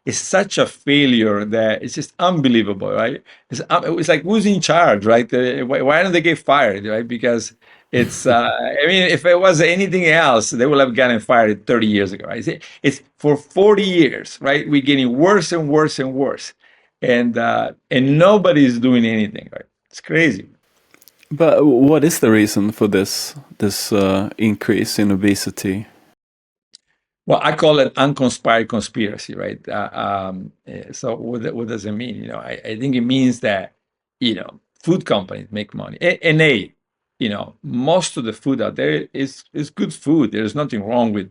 It's such a failure that it's just unbelievable, right? It's like, who's in charge, right? Why don't they get fired, right? Because it's, I mean, if it was anything else, they would have gotten fired 30 years ago, right? It's for 40 years, right? We're getting worse and worse and worse, and nobody's doing anything, right? It's crazy. But what is the reason for this increase in obesity? Well, I call it Un-conspired Conspiracy, right? So what does it mean? I think it means that food companies make money, and most of the food out there is good food. There's nothing wrong with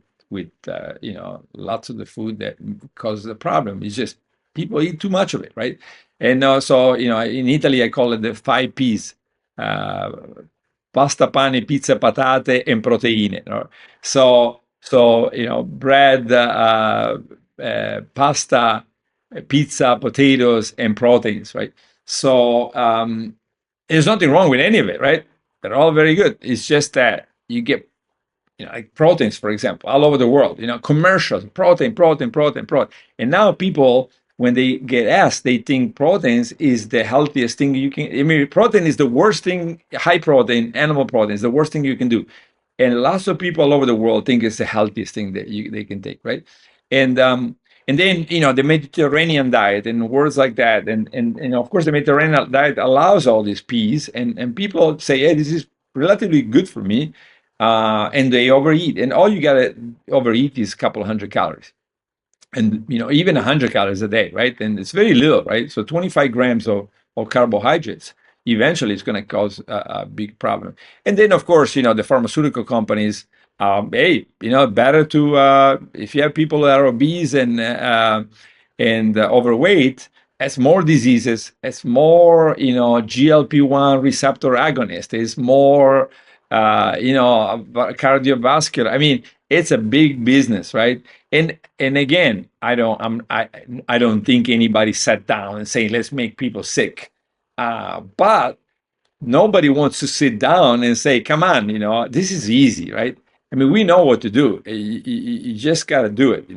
lots of the food that causes the problem. It's just people eat too much of it, right? And so in Italy I call it the 5 Ps: pasta, pane, pizza, patate, and proteine. So bread, pasta, pizza, potatoes, and proteins, right? So there's nothing wrong with any of it, right? They're all very good. It's just that you get, like proteins, for example, all over the world, commercials, protein, protein, protein, protein. And now people, when they get asked, they think proteins is the healthiest thing you can. I mean, protein is the worst thing. High protein, animal protein is the worst thing you can do. And lots of people all over the world think it's the healthiest thing that they can take, right? And then the Mediterranean diet and words like that, and of course the Mediterranean diet allows all these P's, and people say, hey, this is relatively good for me, and they overeat, and all you gotta overeat is a couple of hundred calories, and even 100 calories a day, right? And it's very little, right? So 25 grams of carbohydrates eventually is going to cause a big problem. And then of course the pharmaceutical companies, hey, better to if you have people that are obese and overweight, as more diseases, as more GLP-1 receptor agonist, is more cardiovascular. I mean, it's a big business, right? And again, I don't think anybody sat down and saying let's make people sick, but nobody wants to sit down and say, come on, this is easy, right? I mean, we know what to do. You just got to do it,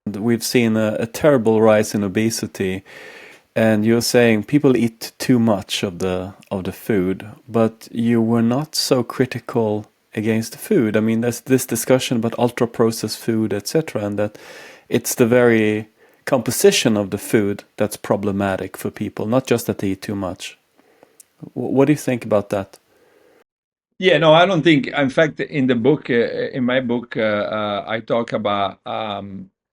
We've seen a terrible rise in obesity, and you're saying people eat too much of the food, but you were not so critical against the food. I mean, there's this discussion about ultra processed food, etc., and that it's the very composition of the food that's problematic for people, not just that they eat too much. What do you think about that? Yeah, no, I don't think. In fact, in the book, in my book, I talk about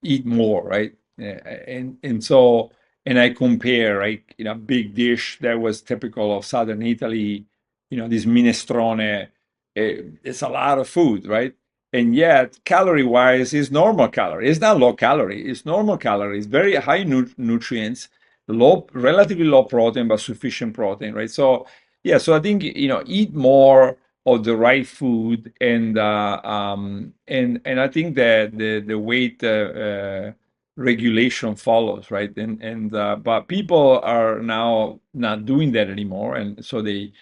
eat more, right? And so, and I compare, right? Big dish that was typical of Southern Italy, this minestrone. It's a lot of food, right? And yet, calorie-wise, is normal calorie. It's not low calorie. It's normal calorie. It's very high nutrients, relatively low protein, but sufficient protein, right? So, yeah. So I think eat more of the right food, and I think that the weight regulation follows, right? And but people are now not doing that anymore, and so they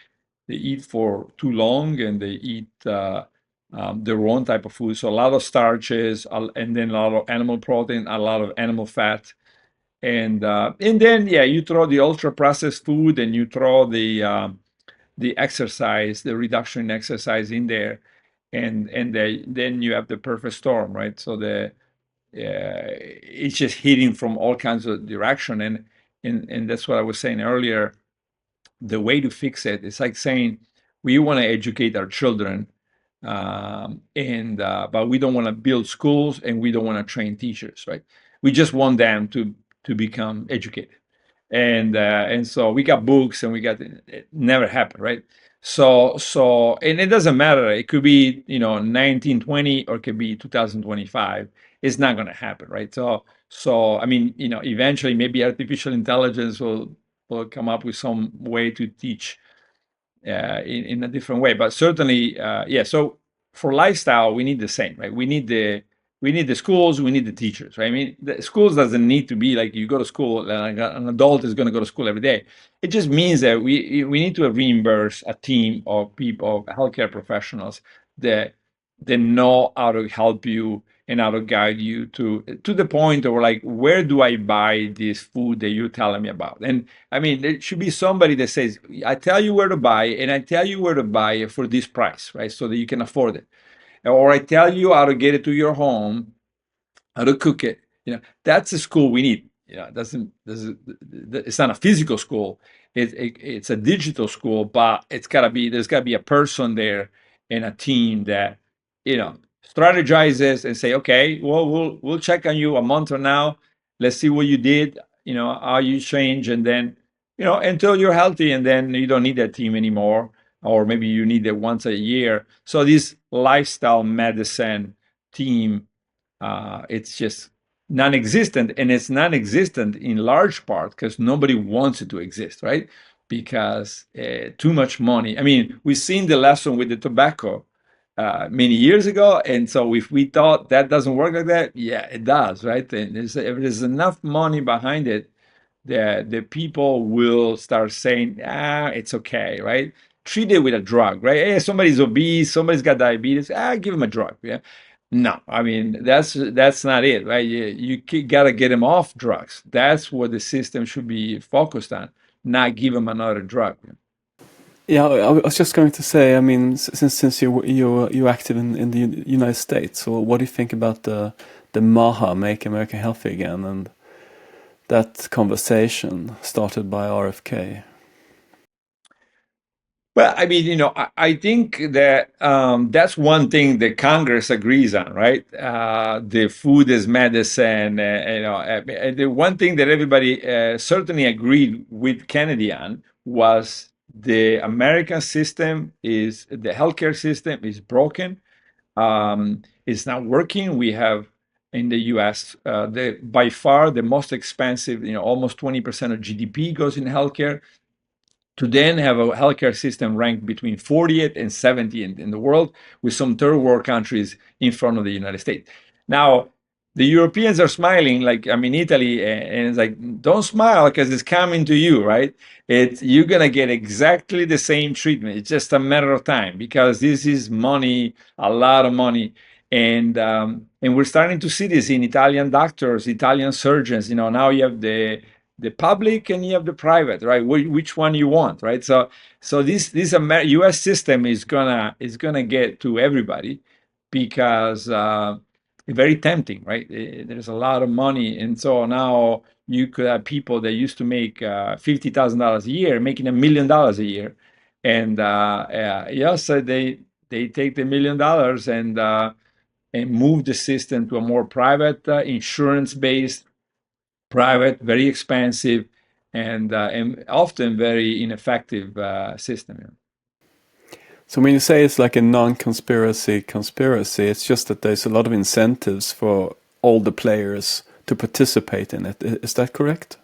eat for too long, and they eat the wrong type of food. So a lot of starches, and then a lot of animal protein, a lot of animal fat. And then yeah, you throw the ultra processed food, and you throw the exercise, the reduction in exercise in there, and then you have the perfect storm, right? So it's just hitting from all kinds of direction, and that's what I was saying earlier. The way to fix it is like saying we want to educate our children, and but we don't want to build schools, and we don't want to train teachers, right? We just want them to become educated, and so we got books, and we got it never happened, right? So and it doesn't matter, it could be 1920 or it could be 2025. It's not going to happen, right? So I mean, eventually maybe artificial intelligence will come up with some way to teach in a different way. But certainly, yeah. So for lifestyle, we need the same, right? We need the schools, we need the teachers, right? I mean, the schools doesn't need to be like you go to school, like an adult is going to go to school every day. It just means that we need to reimburse a team of people, healthcare professionals that know how to help you and how to guide you to the point of like, where do I buy this food that you're telling me about? And I mean, there should be somebody that says, I tell you where to buy, and I tell you where to buy it for this price, right? So that you can afford it. Or I tell you how to get it to your home, how to cook it. That's the school we need. It's not a physical school. It's a digital school, but there's gotta be a person there and a team that strategizes and say, okay, well, we'll check on you a month from now. Let's see what you did, how you change, and then until you're healthy, and then you don't need that team anymore, or maybe you need it once a year. So this lifestyle medicine team, it's just non-existent, and it's non-existent in large part because nobody wants it to exist, right? Because too much money. I mean, we've seen the lesson with the tobacco many years ago, and so if we thought that doesn't work like that, yeah, it does, right? And if there's enough money behind it, the people will start saying, it's okay, right? Treat it with a drug, right? Hey, somebody's obese, somebody's got diabetes, give them a drug, yeah. No, I mean, that's not it, right? You gotta get them off drugs. That's what the system should be focused on, not give them another drug. Yeah, I was just going to say, I mean, since you're active in the United States, so what do you think about the MAHA, Make America Healthy Again, and that conversation started by RFK? Well, I mean, I think that that's one thing that Congress agrees on, right? The food is medicine. The one thing that everybody certainly agreed with Kennedy on was the American system the healthcare system is broken. It's not working. We have in the U.S. By far the most expensive. Almost 20% of GDP goes in healthcare. to then have a healthcare system ranked between 40th and 70th in the world, with some third world countries in front of the United States. Now, the Europeans are smiling, like I'm in Italy, and it's like, don't smile because it's coming to you, right? You're gonna get exactly the same treatment. It's just a matter of time, because this is money, a lot of money, and we're starting to see this in Italian doctors, Italian surgeons. Now you have the public and you have the private, right? Which one you want, right? So this U.S. system is gonna get to everybody, because very tempting, right? There's a lot of money, and so now you could have people that used to make $50,000 a year making $1 million a year, and yes, they take the $1 million and move the system to a more private, insurance-based, private, very expensive, and often very ineffective system. So when you say it's like a non-conspiracy conspiracy, it's just that there's a lot of incentives for all the players to participate in it. Is that correct?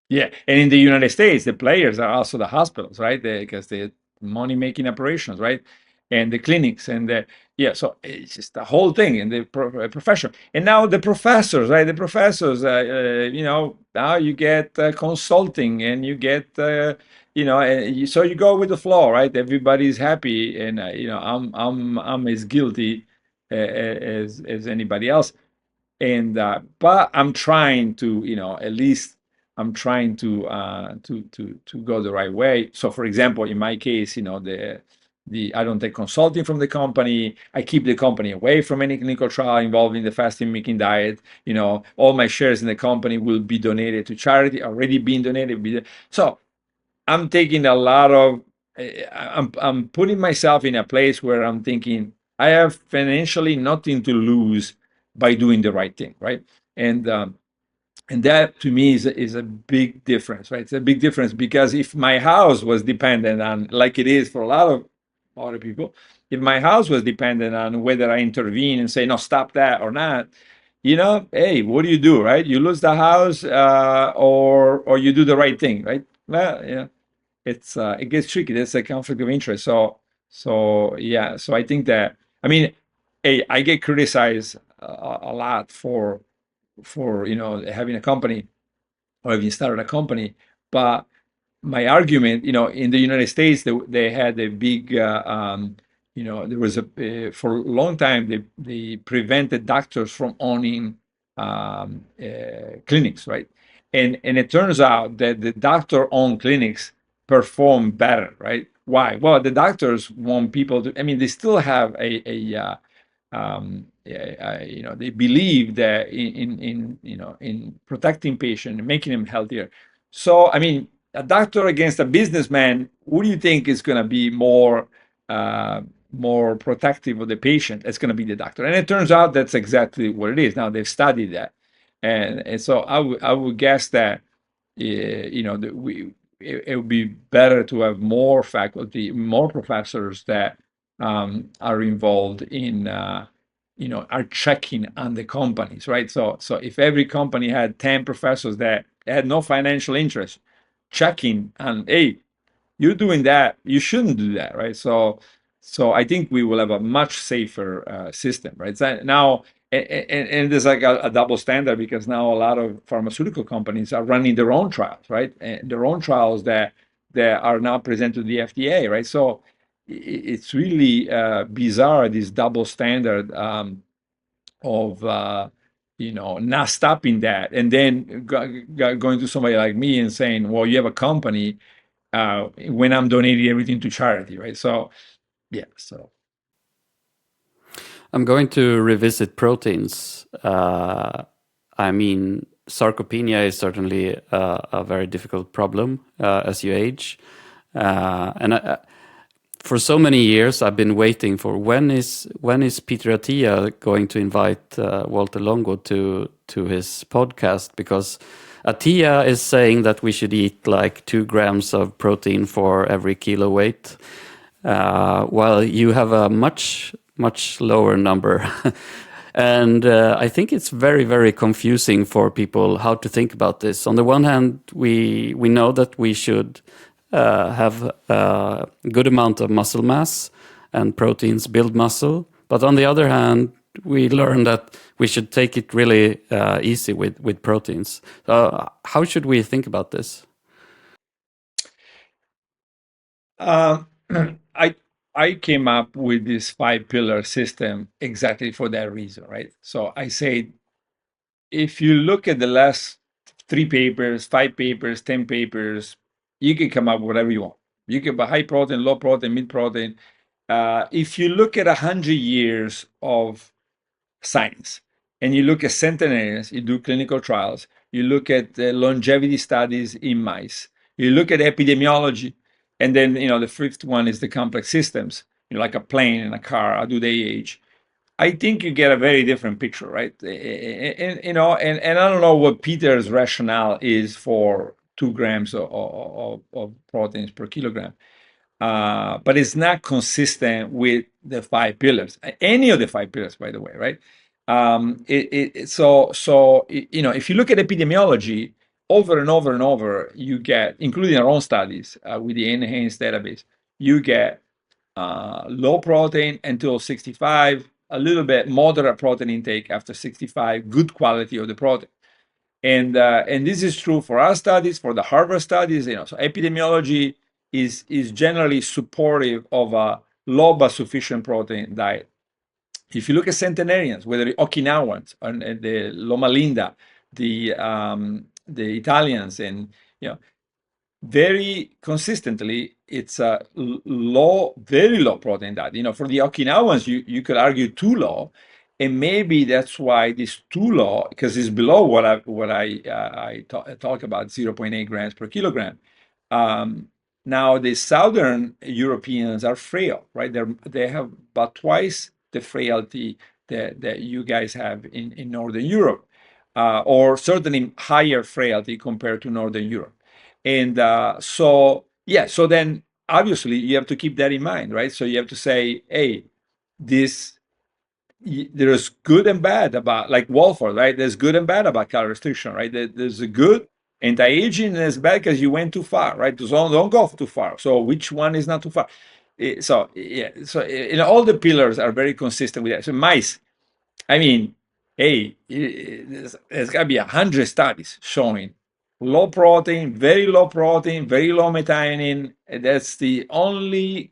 Yeah, and in the United States, the players are also the hospitals, right? Because they're money-making operations, right? And the clinics, and so it's just the whole thing, and the profession. And now the professors, right? The professors, now you get consulting, and you get, so you go with the flow, right? Everybody's happy, and I'm as guilty as anybody else. And but I'm trying to, at least I'm trying to go the right way. So, for example, in my case, I don't take consulting from the company. I keep the company away from any clinical trial involving the fasting-mimicking diet. All my shares in the company will be donated to charity, already being donated. So I'm taking a lot of, I'm putting myself in a place where I'm thinking I have financially nothing to lose by doing the right thing, right? And that to me is a big difference, right? It's a big difference, because if my house was dependent on, like it is for a lot of other people, if my house was dependent on whether I intervene and say, no, stop that or not, hey, what do, right? You lose the house, or you do the right thing, right? Well, yeah, it gets tricky. There's a conflict of interest. So yeah, so I think that, I mean, hey, I get criticized a lot for having a company, or having started a company, but my argument, in the United States, they had a big, there was for a long time, they prevented doctors from owning clinics, right? And it turns out that the doctor-owned clinics perform better, right? Why? Well, the doctors want people to, they still have they believe that in protecting patient and making them healthier. So, a doctor against a businessman, who do you think is going to be more protective of the patient? It's going to be the doctor. And it turns out that's exactly what it is. Now, they've studied that, and so I would guess that it would be better to have more faculty, more professors that are involved in are checking on the companies, right? So if every company had 10 professors that had no financial interest checking on, hey, you're doing that, you shouldn't do that, right? So I think we will have a much safer system, right? So now, and there's like a double standard, because now a lot of pharmaceutical companies are running their own trials, right? And their own trials that are now presented to the FDA, right? So it's really bizarre, this double standard of not stopping that, and then going to somebody like me and saying, well, you have a company, when I'm donating everything to charity, right? So yeah, so I'm going to revisit proteins. Sarcopenia is certainly a very difficult problem as you age. For so many years, I've been waiting for when is Peter Attia going to invite Valter Longo to his podcast, because Attia is saying that we should eat like 2 grams of protein for every kilo weight, while you have a much lower number. And I think it's very, very confusing for people how to think about this. On the one hand, we know that we should have a good amount of muscle mass, and proteins build muscle. But on the other hand, we learned that we should take it really easy with proteins. How should we think about this? I I came up with this 5-pillar system exactly for that reason, right? So I say, if you look at the last 3 papers, 5 papers, 10 papers, you can come up with whatever you want. You can buy high protein, low protein, mid protein. If you look at 100 years of science, and you look at centenarians, you do clinical trials, you look at longevity studies in mice, you look at epidemiology, and then the fifth one is the complex systems, like a plane and a car, how do they age? I think you get a very different picture, right? And I don't know what Peter's rationale is for 2 grams of proteins per kilogram. But it's not consistent with the 5 pillars, any of the 5 pillars, by the way, right? If you look at epidemiology over and over and over, you get, including our own studies with the enhanced database, you get low protein until 65, a little bit moderate protein intake after 65, good quality of the protein. And this is true for our studies, for the Harvard studies. So epidemiology is generally supportive of a low but sufficient protein diet. If you look at centenarians, whether the Okinawans and the Loma Linda, the Italians, and very consistently, it's a low, very low protein diet. For the Okinawans, you could argue too low, and maybe that's why this too low, because it's below what I talk about, 0.8 grams per kilogram. Now the Southern Europeans are frail, right? They have about twice the frailty that you guys have in Northern Europe, or certainly higher frailty compared to Northern Europe. And so then obviously you have to keep that in mind, right? So you have to say, hey, there's good and bad about, like Walford, right? There's good and bad about calorie restriction, right? There's a good anti-aging, and it's bad because you went too far, right? So don't go too far. So which one is not too far? So all the pillars are very consistent with that. So mice, I mean, hey, there's got to be 100 studies showing low protein, very low methionine. That's the only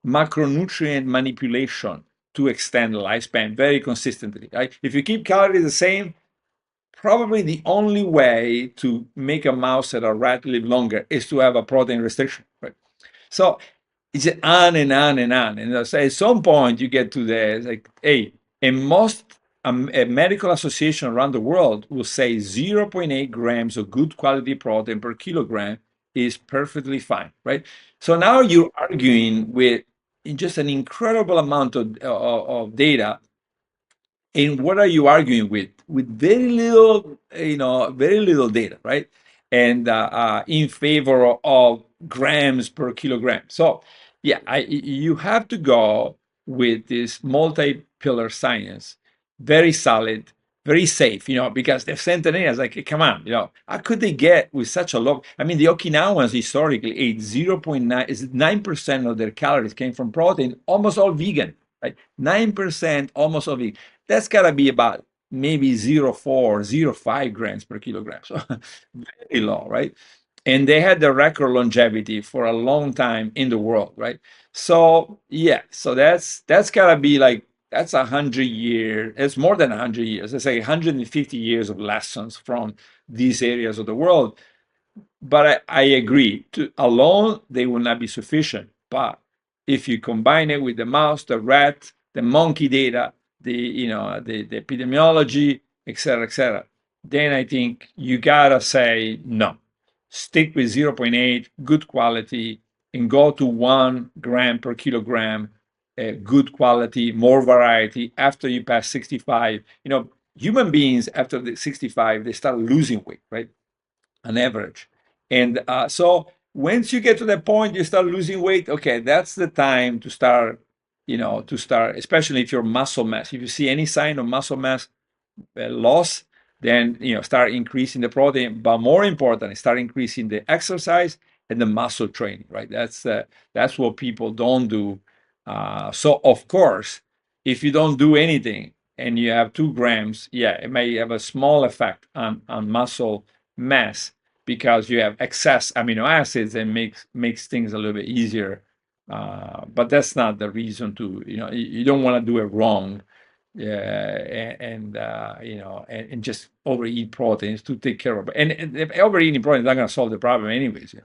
macronutrient manipulation to extend the lifespan very consistently. Right? If you keep calories the same, probably the only way to make a mouse and a rat live longer is to have a protein restriction. Right? So it's on and on and on. And so at some point you get to the, like, hey, and most a medical association around the world will say 0.8 grams of good quality protein per kilogram is perfectly fine, right? So now you're arguing with just an incredible amount of data. And what are you arguing with? With very little, very little data, right? And in favor of grams per kilogram. So you have to go with this multi-pillar science, very solid, very safe, because the centenarians, like, come on, how could they get with such a low? I mean, the Okinawans historically ate 0.9, is 9% of their calories came from protein, almost all vegan, right? 9%, almost all vegan. That's got to be about maybe 0.4, 0.5 grams per kilogram. So very low, right? And they had the record longevity for a long time in the world, right? So so that's got to be like, that's 100 years. It's more than 100 years. It's like 150 years of lessons from these areas of the world. But I agree, alone they will not be sufficient. But if you combine it with the mouse, the rat, the monkey data, the epidemiology, et cetera, then I think you gotta say no. Stick with 0.8, good quality, and go to 1 gram per kilogram, good quality, more variety after you pass 65. Human beings after the 65, they start losing weight, right? On average. And so once you get to that point, you start losing weight. Okay, that's the time to start, especially if your muscle mass, if you see any sign of muscle mass loss, then start increasing the protein. But more important, start increasing the exercise and the muscle training, right? That's what people don't do. So of course, if you don't do anything and you have 2 grams, yeah, it may have a small effect on muscle mass because you have excess amino acids and makes things a little bit easier. But that's not the reason to, you don't want to do it wrong. And just overeat proteins to take care of it. And if overeating proteins is not going to solve the problem anyways. Yeah.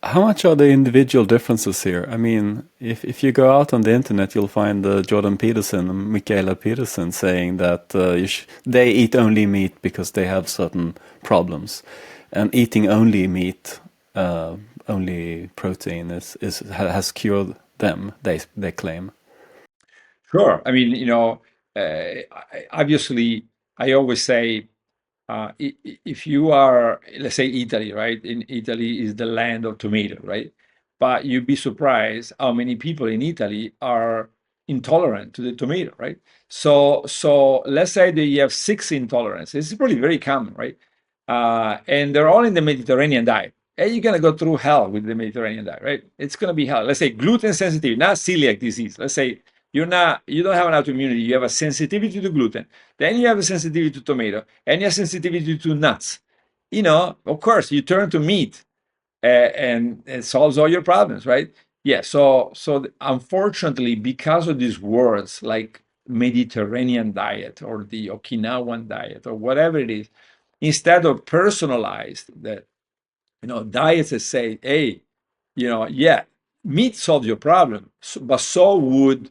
How much are the individual differences here? I mean, if you go out on the internet, you'll find Jordan Peterson and Michaela Peterson saying that they eat only meat because they have certain problems, and eating only meat, only protein, has cured them. They claim. Sure. I mean, obviously, I always say, if you are, let's say, Italy, right? In Italy is the land of tomato, right? But you'd be surprised how many people in Italy are intolerant to the tomato, right? So let's say that you have 6 intolerances. It's probably very common, right? And they're all in the Mediterranean diet. And you're gonna go through hell with the Mediterranean diet, right? It's gonna be hell. Let's say gluten sensitivity, not celiac disease. Let's say you don't have an autoimmunity, you have a sensitivity to gluten, then you have a sensitivity to tomato, and you have sensitivity to nuts. Of course, you turn to meat, and it solves all your problems, right? Yeah. So unfortunately, because of these words like Mediterranean diet or the Okinawan diet or whatever it is, instead of personalized that, diets that say, hey, yeah, meat solves your problem, but so would,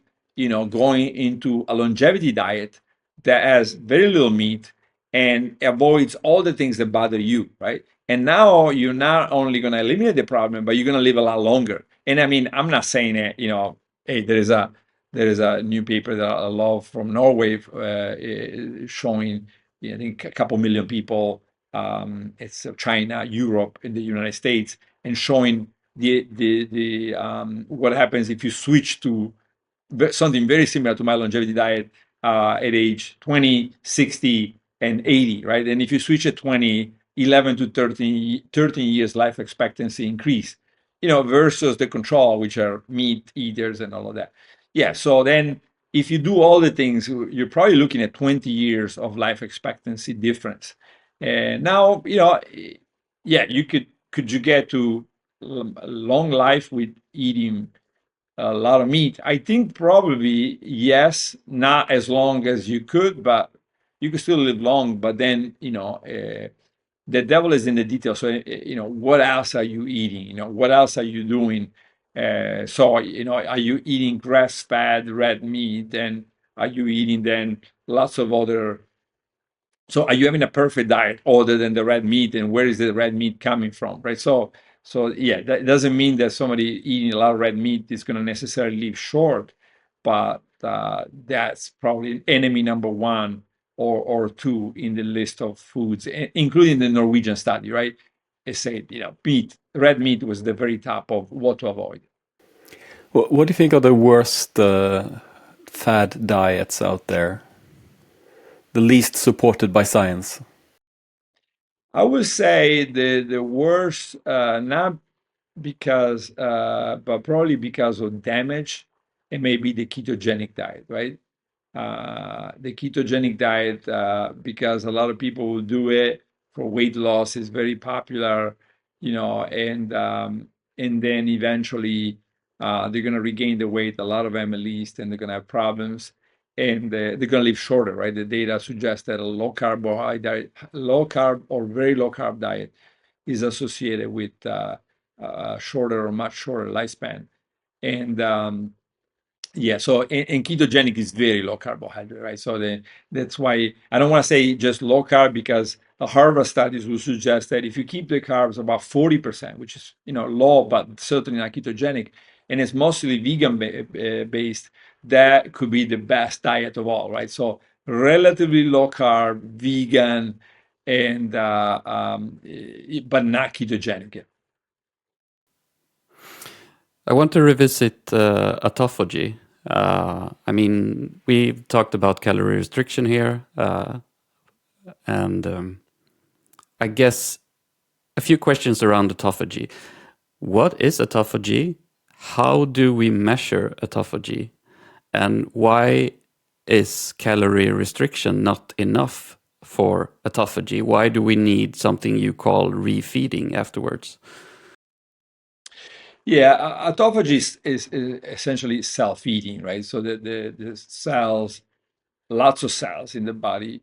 going into a longevity diet that has very little meat and avoids all the things that bother you, right? And now you're not only going to eliminate the problem, but you're going to live a lot longer. And I mean, I'm not saying that, hey, there is a new paper that I love from Norway, showing, I think, a couple million people. It's China, Europe, and the United States, and showing the what happens if you switch to something very similar to my longevity diet at age 20, 60, and 80, right? And if you switch at 20, 11 to 13 years life expectancy increase, versus the control, which are meat eaters and all of that. Yeah, so then if you do all the things, you're probably looking at 20 years of life expectancy difference. And now, yeah, could you get to long life with eating a lot of meat? I think probably yes, not as long as you could, but you could still live long. But then, the devil is in the details. So, what else are you eating? What else are you doing? So, are you eating grass-fed red meat? And are you eating then lots of other? So are you having a perfect diet other than the red meat, and where is the red meat coming from, right? So yeah, that doesn't mean that somebody eating a lot of red meat is going to necessarily live short, but that's probably enemy number one or two in the list of foods, including the Norwegian study, right? It said, red meat was the very top of what to avoid. What do you think are the worst fad diets out there? The least supported by science? I would say the worst, not because, but probably because of damage, it may be the ketogenic diet, right? The ketogenic diet, because a lot of people will do it for weight loss, is very popular, and then eventually they're going to regain the weight, a lot of them at least, and they're going to have problems, and they're going to live shorter, right? The data suggests that a low carb or very low carb diet is associated with shorter or much shorter lifespan. And yeah, so and ketogenic is very low carbohydrate, right? So that's why I don't want to say just low carb, because the Harvard studies will suggest that if you keep the carbs about 40%, which is low, but certainly not ketogenic, and it's mostly vegan based, that could be the best diet of all, right? So relatively low carb, vegan, and but not ketogenic. Yeah. I want to revisit autophagy. I mean, we've talked about calorie restriction here, and I guess a few questions around autophagy. What is autophagy? How do we measure autophagy? And why is calorie restriction not enough for autophagy? Why do we need something you call refeeding afterwards? Yeah, autophagy is essentially self-eating, right? So the cells, lots of cells in the body,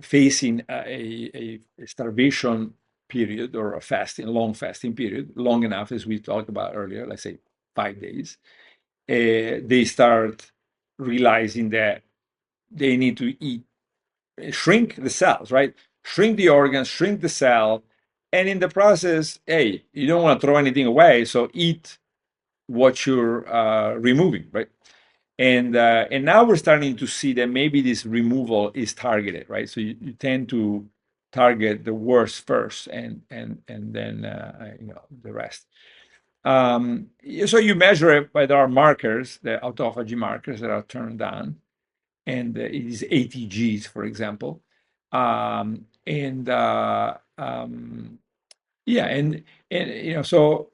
facing a starvation period or a long fasting period, long enough as we talked about earlier, let's say 5 days, they start realizing that they need to eat, shrink the cells, right? Shrink the organs, shrink the cell, and in the process, hey, you don't want to throw anything away, so eat what you're removing, right? And now we're starting to see that maybe this removal is targeted, right? So you tend to target the worst first, and then the rest. So you measure it, but there are markers, the autophagy markers that are turned on, and it is ATGs, for example. Yeah, and so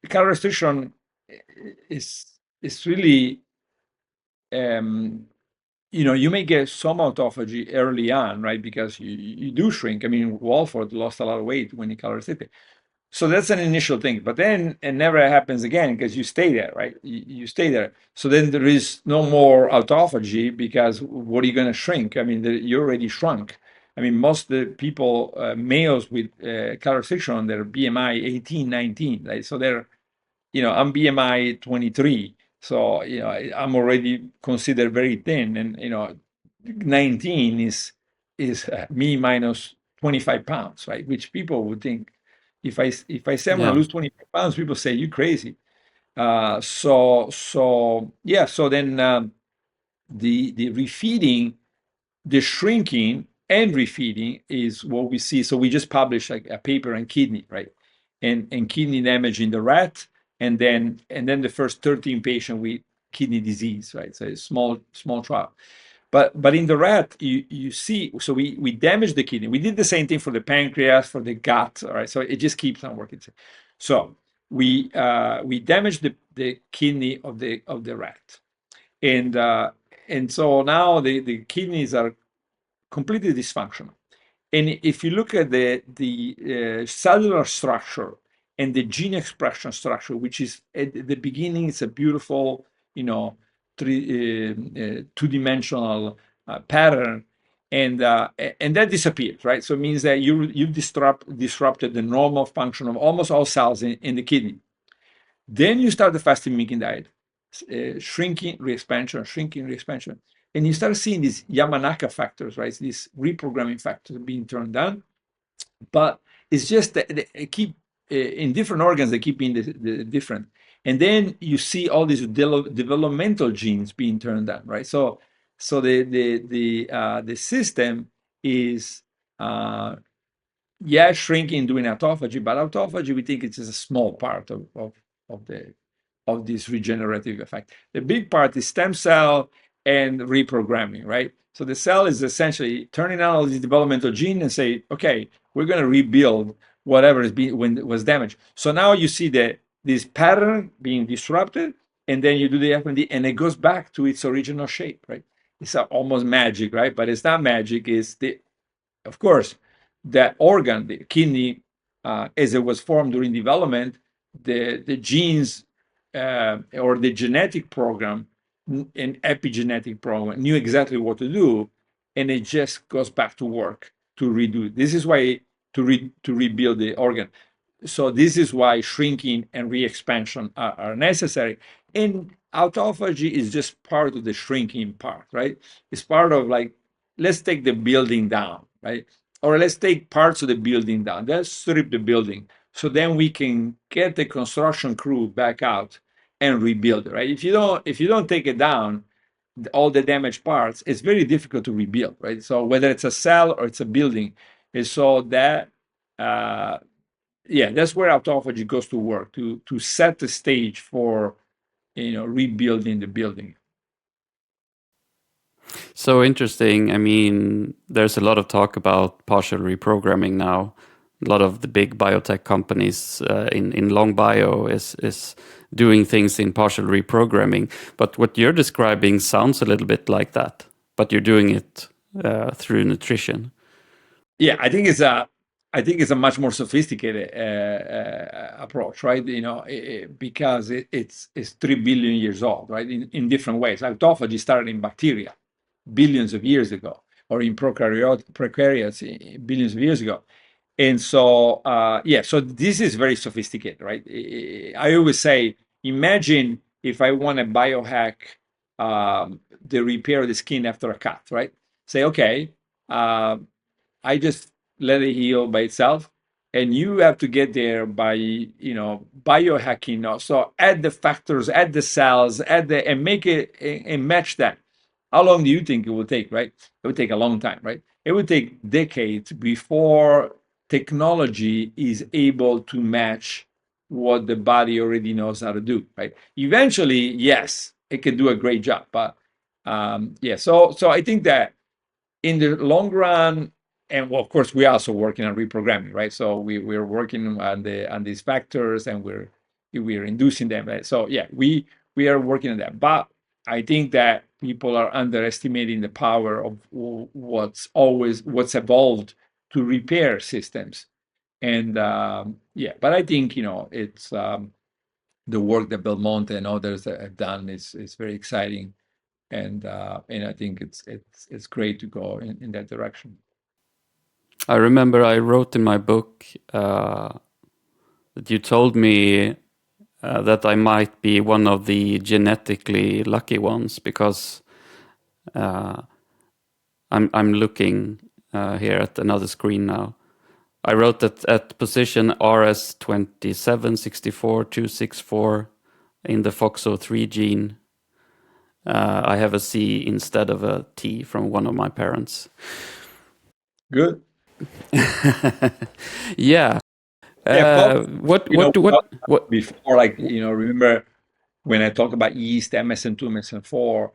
calorie restriction is really, you may get some autophagy early on, right? Because you do shrink. I mean, Walford lost a lot of weight when he calorie restricted. So that's an initial thing, but then it never happens again because you stay there, right? You stay there. So then there is no more autophagy because what are you going to shrink? I mean, you already shrunk. I mean, most of the people, males with calorie restriction, their BMI 18, 19, right? So they're, I'm BMI 23. So, I'm already considered very thin, and 19 is me minus 25 pounds, right? Which people would think, if I say I'm going Yeah. to lose 25 pounds, people say you crazy. So yeah. So then the refeeding, the shrinking and refeeding is what we see. So we just published like a paper on kidney, right? And kidney damage in the rat, and then the first 13 patients with kidney disease, right? So it's small trial. But in the rat, you see, so we damage the kidney. We did the same thing for the pancreas, for the gut, all right? So it just keeps on working. So we damage the kidney of the rat, and so now the kidneys are completely dysfunctional. And if you look at the cellular structure and the gene expression structure, which is at the beginning, it's a beautiful, two-dimensional pattern, and that disappears, right? So it means that you disrupted the normal function of almost all cells in the kidney. Then you start the fasting-mimicking diet, shrinking, re-expansion, and you start seeing these Yamanaka factors, right? These reprogramming factors being turned on, but it's just that they keep in different organs. They keep being different, and then you see all these developmental genes being turned on, right? So the system is shrinking, doing autophagy, but autophagy, we think it's just a small part of this regenerative effect. The big part is stem cell and reprogramming, right? So the cell is essentially turning on all these developmental genes and say, okay, we're going to rebuild whatever when it was damaged. So now you see this pattern being disrupted, and then you do the FMD, and it goes back to its original shape, right? It's almost magic, right? But it's not magic. It's of course, that organ, the kidney, as it was formed during development, the genes or the genetic program and epigenetic program knew exactly what to do, and it just goes back to work to redo. This is why to rebuild the organ. So this is why shrinking and re-expansion are necessary. And autophagy is just part of the shrinking part, right? It's part of like, let's take the building down, right? Or let's take parts of the building down. Let's strip the building. So then we can get the construction crew back out and rebuild it, right? If you don't take it down, all the damaged parts, it's very difficult to rebuild, right? So whether it's a cell or it's a building, and so that that's where autophagy goes to work, to set the stage for rebuilding the building. So interesting. I mean, there's a lot of talk about partial reprogramming now. A lot of the big biotech companies in long bio is doing things in partial reprogramming. But what you're describing sounds a little bit like that, but you're doing it through nutrition. Yeah, I think it's a much more sophisticated approach, right? Because it's 3 billion years old, right? In different ways. Autophagy started in bacteria billions of years ago, or in prokaryotes billions of years ago. And so, so this is very sophisticated, right? I always say, imagine if I want to biohack the repair of the skin after a cut, right? Say, okay, I just let it heal by itself, and you have to get there by biohacking. So add the factors, add the cells, and make it and match that. How long do you think it will take? Right? It would take a long time, right? It would take decades before technology is able to match what the body already knows how to do, right? Eventually, yes, it can do a great job, but so I think that in the long run, and well, of course, we're also working on reprogramming, right? So we're working on these factors, and we're inducing them. Right? So yeah, we are working on that. But I think that people are underestimating the power of what's evolved to repair systems. And but I think it's the work that Belmonte and others have done is very exciting, and I think it's great to go in that direction. I remember I wrote in my book that you told me that I might be one of the genetically lucky ones because I'm looking here at another screen now. I wrote that at position RS2764264 in the FOXO3 gene, I have a C instead of a T from one of my parents. Good. Yeah. What before, remember when I talk about yeast, MSM2, MSM4,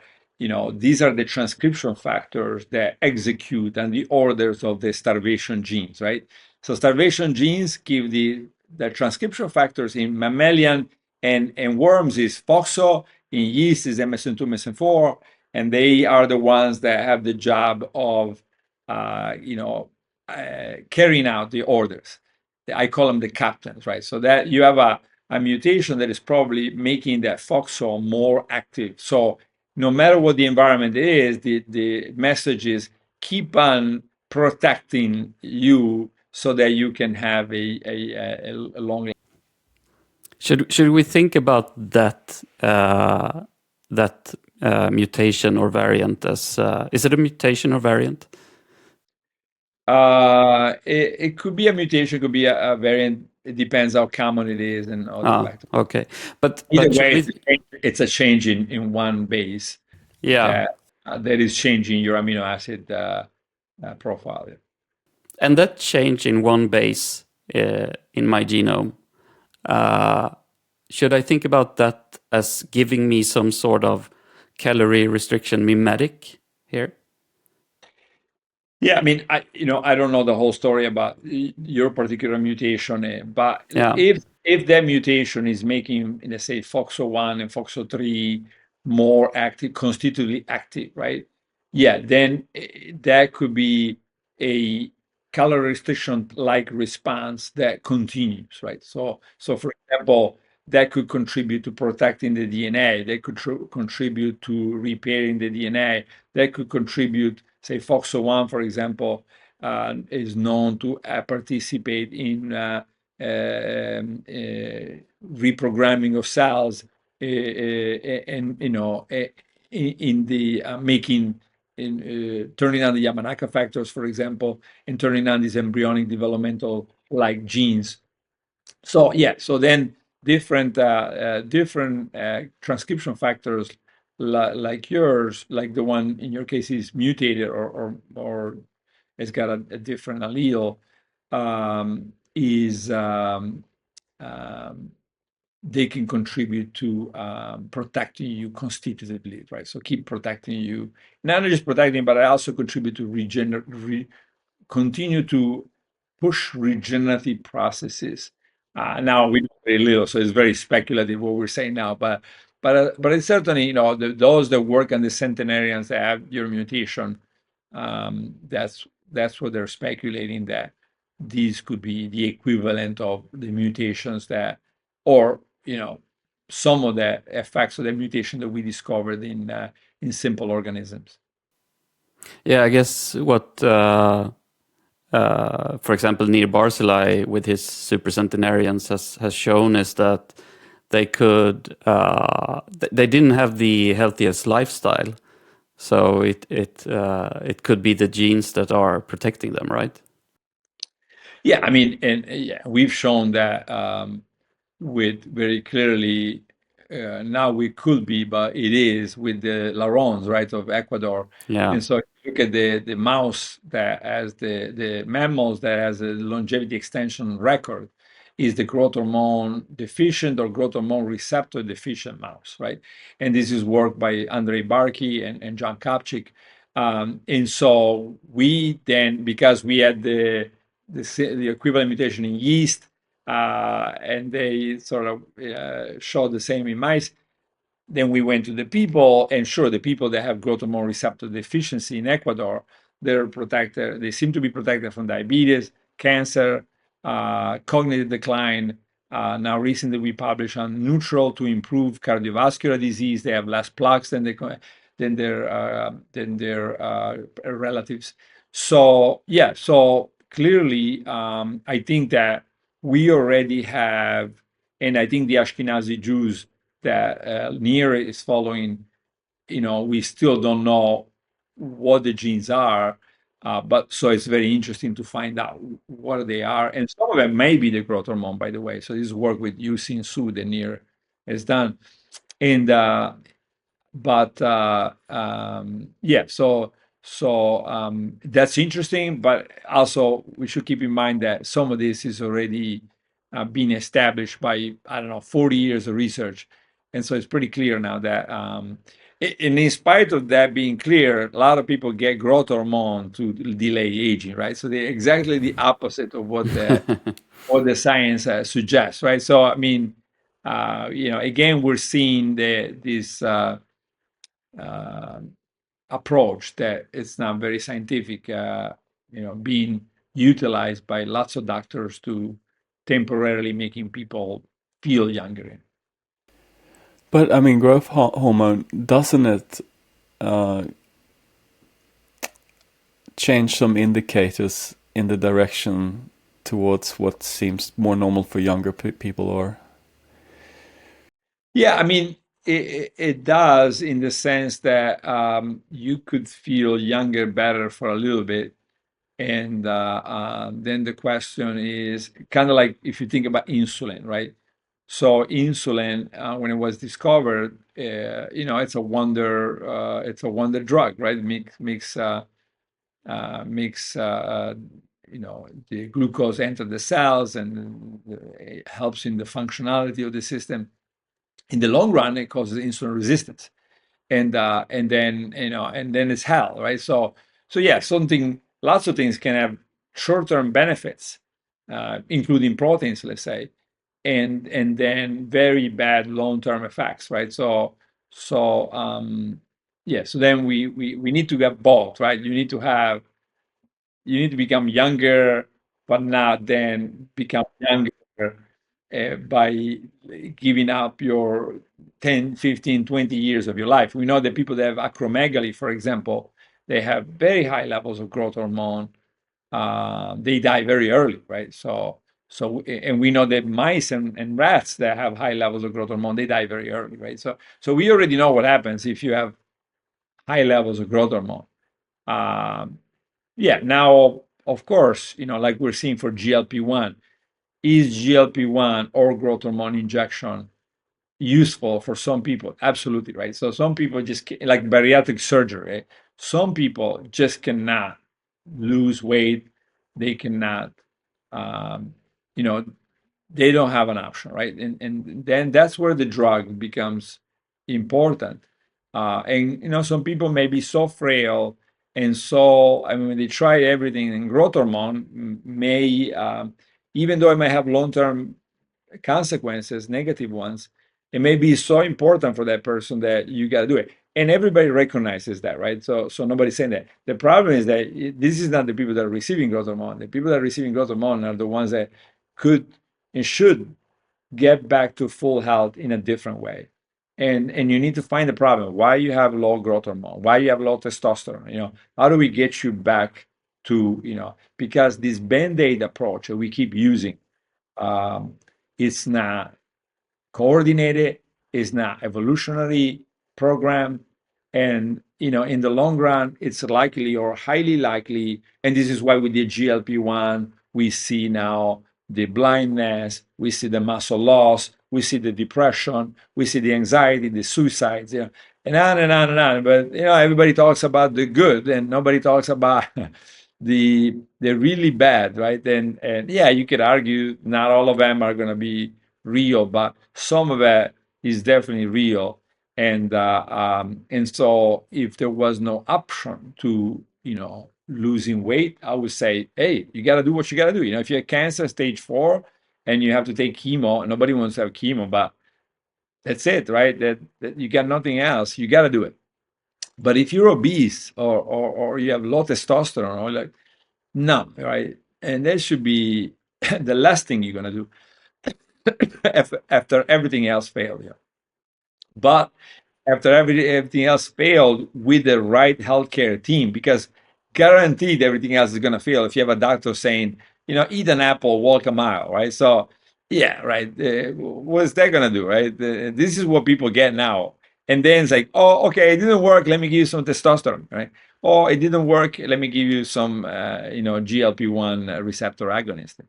these are the transcription factors that execute on the orders of the starvation genes, right? So starvation genes give the transcription factors in mammalian and worms is FOXO, in yeast is MSM2, MSM4, and they are the ones that have the job of, carrying out the orders. I call them the captains, right? So that you have a mutation that is probably making that FOXO more active. So no matter what the environment is, the message is keep on protecting you so that you can have a long life. Should we think about that mutation or variant as is it a mutation or variant? It could be a mutation, could be a variant. It depends how common it is and all the factors. Okay, but Either way, it's a change in one base. Yeah, that is changing your amino acid profile. And that change in one base in my genome, should I think about that as giving me some sort of calorie restriction mimetic here? Yeah, I mean, I don't know the whole story about your particular mutation, but Yeah. if that mutation is making, let's say, FOXO1 and FOXO3 more active, constitutively active, right? Yeah, then that could be a calorie restriction-like response that continues, right? So for example, that could contribute to protecting the DNA. That could contribute to repairing the DNA. That could contribute, say, FOXO1, for example, is known to participate in reprogramming of cells, and in the making, turning on the Yamanaka factors, for example, and turning on these embryonic developmental like genes. So then different transcription factors like yours, like the one in your case is mutated or it's got a different allele, they can contribute to protecting you constitutively, right? So keep protecting you, not just protecting, but I also contribute to continue to push regenerative processes. Now we know very little, so it's very speculative what we're saying now. But it's certainly, those that work on the centenarians that have your mutation, that's what they're speculating, that these could be the equivalent of the mutations that, or some of the effects of the mutation that we discovered in simple organisms. Yeah, I guess what, for example, Neil Barzilai with his supercentenarians has shown is that they didn't have the healthiest lifestyle, so it could be the genes that are protecting them, right? Yeah, I mean, and yeah, we've shown that with very clearly, now we could be, but it is with the Larons, right, of Ecuador. Yeah. And so if you look at the mouse that has the mammals that has a longevity extension record is the growth hormone deficient or growth hormone receptor deficient mouse, right? And this is work by Andrei Barkey and John Kopchik. And so we then, because we had the equivalent mutation in yeast, and they sort of showed the same in mice. Then we went to the people, and sure, the people that have growth hormone receptor deficiency in Ecuador, they're protected. They seem to be protected from diabetes, cancer, cognitive decline. Now, recently we published on neutral to improve cardiovascular disease. They have less plaques than their relatives. So yeah, so clearly, I think that we already have, and I think the Ashkenazi Jews that Nir is following, we still don't know what the genes are, but so it's very interesting to find out what they are. And some of them may be the growth hormone, by the way. So this work with Yusin Su that Nir has done. And but yeah, so that's interesting, but also we should keep in mind that some of this is already been established by, I don't know, 40 years of research. And so it's pretty clear now that and in spite of that being clear, a lot of people get growth hormone to delay aging, right? So they're exactly the opposite of what the science suggests, right? So I mean, again, we're seeing this approach that it's not very scientific, being utilized by lots of doctors to temporarily making people feel younger. But I mean, growth hormone, doesn't it change some indicators in the direction towards what seems more normal for younger people, or? Yeah, I mean, it does, in the sense that you could feel younger better for a little bit. And then the question is kind of like if you think about insulin, right? So insulin, when it was discovered, it's a wonder drug, right? It makes the glucose enter the cells, and it helps in the functionality of the system. In the long run, it causes insulin resistance, and then it's hell, right? So yeah, lots of things can have short-term benefits, including proteins, let's say, and then very bad long-term effects, right? Yeah, so then we need to get both, right? You need to become younger, but not then become younger by giving up your 10, 15, 20 years of your life. We know that people that have acromegaly, for example, they have very high levels of growth hormone. They die very early, right? And we know that mice and rats that have high levels of growth hormone, they die very early, right? So we already know what happens if you have high levels of growth hormone. Yeah, now, of course, like we're seeing for GLP-1, is GLP-1 or growth hormone injection useful for some people? Absolutely, right? So some people just like bariatric surgery, right? Some people just cannot lose weight. They cannot, you know, they don't have an option, right? And then that's where the drug becomes important. And some people may be so frail And so, I mean, when they try everything, and growth hormone may, even though it may have long-term consequences, negative ones, it may be so important for that person that you got to do it. And everybody recognizes that, right? So nobody's saying that. The problem is that this is not the people that are receiving growth hormone. The people that are receiving growth hormone are the ones that could and should get back to full health in a different way. And you need to find the problem. Why you have low growth hormone? Why you have low testosterone? How do we get you back to, because this band-aid approach that we keep using, it's not coordinated, it's not evolutionary program, and in the long run it's likely or highly likely, and this is why we did GLP-1. We see now the blindness, we see the muscle loss, we see the depression, we see the anxiety, the suicides, and on and on and on. But everybody talks about the good and nobody talks about the really bad, right? And yeah, you could argue not all of them are going to be real, but some of it is definitely real. And so if there was no option to losing weight, I would say, hey, you got to do what you got to do. If you have cancer stage 4 and you have to take chemo, nobody wants to have chemo, but that's it, right? That you got nothing else, you got to do it. But if you're obese or you have low testosterone, or like, no, right? And that should be the last thing you're gonna do after everything else failed. Yeah. But after everything else failed, with the right healthcare team, because guaranteed everything else is going to fail if you have a doctor saying, eat an apple, walk a mile, right? So, yeah, right. What's that going to do, right? This is what people get now. And then it's like, oh, okay, it didn't work. Let me give you some testosterone, right? Oh, it didn't work. Let me give you some, GLP-1 receptor agonist.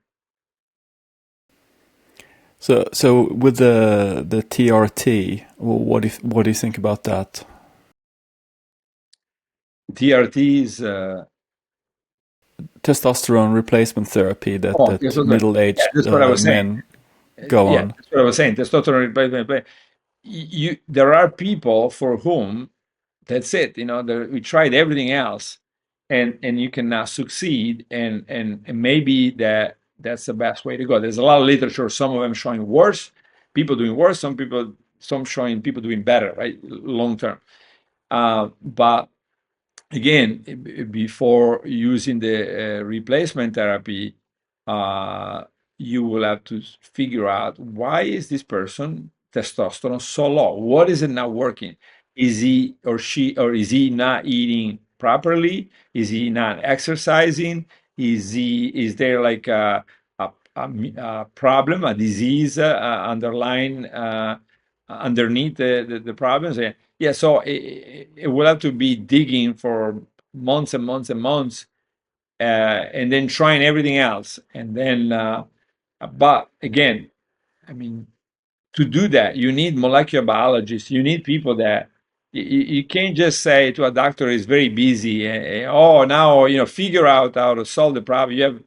So with the TRT, what do you think about that? TRTs. Testosterone replacement therapy that middle-aged that's what I was saying. men go Yeah, on. that's what I was saying. Testosterone replacement. There are people for whom that's it. We tried everything else, and you cannot succeed. And maybe that's the best way to go. There's a lot of literature. Some of them showing worse, people doing worse. Some showing people doing better, right, long term. But again, before using the replacement therapy, uh, you will have to figure out, why is this person testosterone so low? What is it not working? Is he or she, or is he not eating properly? Is he not exercising? Is there like a problem, a disease underlying underneath the problems? Yeah, so it will have to be digging for months and months and months, and then trying everything else. And then, but again, I mean, to do that, you need molecular biologists. You need people that you can't just say to a doctor is very busy. Oh, now figure out how to solve the problem. You have,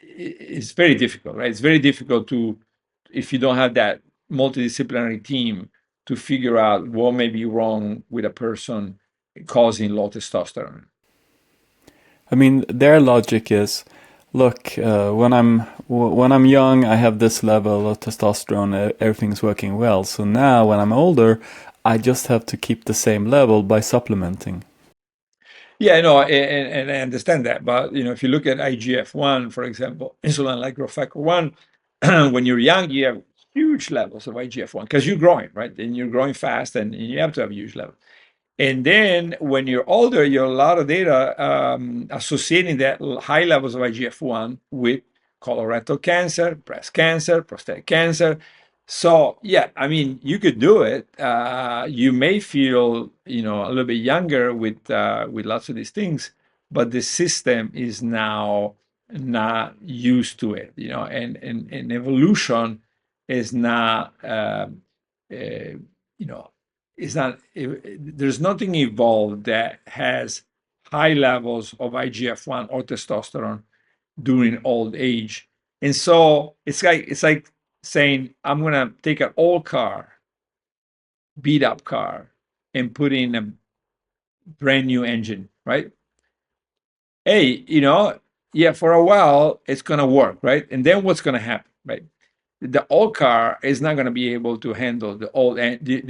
it's very difficult, right? It's very difficult if you don't have that multidisciplinary team to figure out what may be wrong with a person causing low testosterone. I mean, their logic is, look, when I'm young, I have this level of testosterone, everything's working well. So now, when I'm older, I just have to keep the same level by supplementing. Yeah, no, and I understand that. But if you look at IGF-1, for example, insulin-like growth factor 1, when you're young, you have huge levels of IGF-1 because you're growing, right? And you're growing fast, and you have to have huge levels. And then when you're older, you have a lot of data associating that high levels of IGF-1 with colorectal cancer, breast cancer, prostate cancer. So yeah, I mean, you could do it. You may feel, a little bit younger with lots of these things, but the system is now not used to it, and evolution is not, it's not. There's nothing evolved that has high levels of IGF-1 or testosterone during old age. And so it's like saying, I'm gonna take an old car, beat up car, and put in brand new engine, right? Hey, yeah, for a while it's gonna work, right? And then what's gonna happen, right? The old car is not going to be able to handle the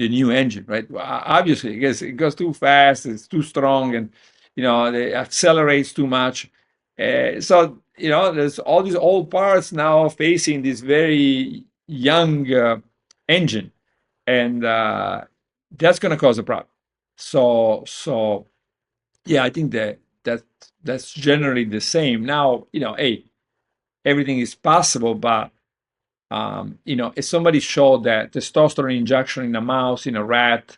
new engine, right? Well, obviously, because it goes too fast, it's too strong, and it accelerates too much. So there's all these old parts now facing this very young engine, and that's going to cause a problem. So yeah, I think that's generally the same. Now, hey, everything is possible, but if somebody showed that testosterone injection in a mouse, in a rat,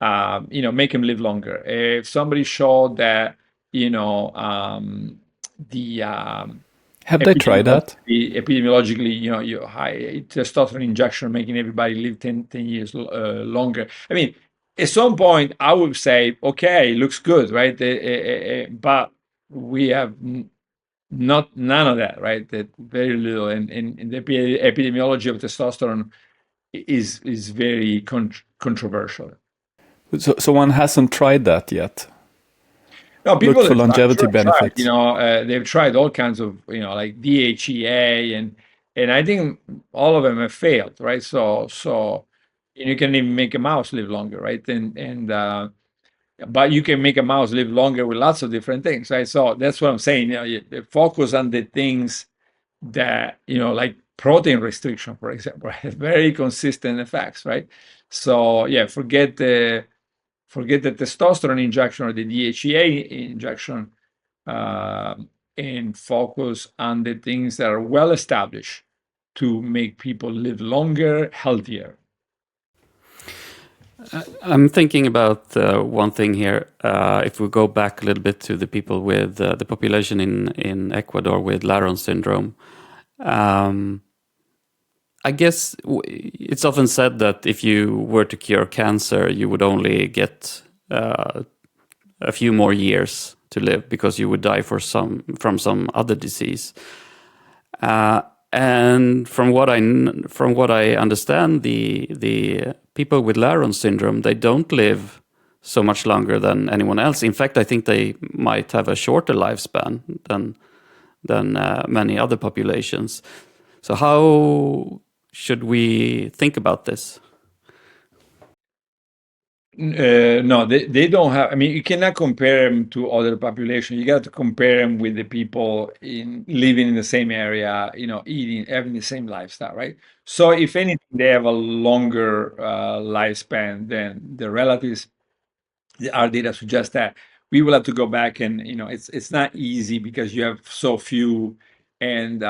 make him live longer. If somebody showed that, the Have they tried that? epidemiologically, your high testosterone injection making everybody live 10 years longer. I mean, at some point, I would say, okay, looks good, right? But we have none of that, right? That very little, and the epidemiology of testosterone is very controversial. So one hasn't tried that yet. No, people Looked for have longevity tried, benefits. they've tried all kinds of, like DHEA, and I think all of them have failed, right? So you can even make a mouse live longer, right? And but you can make a mouse live longer with lots of different things, right? So that's what I'm saying. You focus on the things that, like protein restriction, for example, has very consistent effects, right? So yeah, forget the testosterone injection or the DHEA injection, uh, and focus on the things that are well established to make people live longer, healthier. I'm thinking about one thing here. If we go back a little bit to the people with the population in Ecuador with Laron syndrome, I guess it's often said that if you were to cure cancer, you would only get a few more years to live because you would die from some other disease. And from what I understand, the people with Laron syndrome, they don't live so much longer than anyone else. In fact, I think they might have a shorter lifespan than many other populations. So how should we think about this? No, they don't have. I mean, you cannot compare them to other population. You got to compare them with the people living in the same area, eating, having the same lifestyle, right? So, if anything, they have a longer lifespan than the relatives. Our data suggests that. We will have to go back, and it's not easy because you have so few, and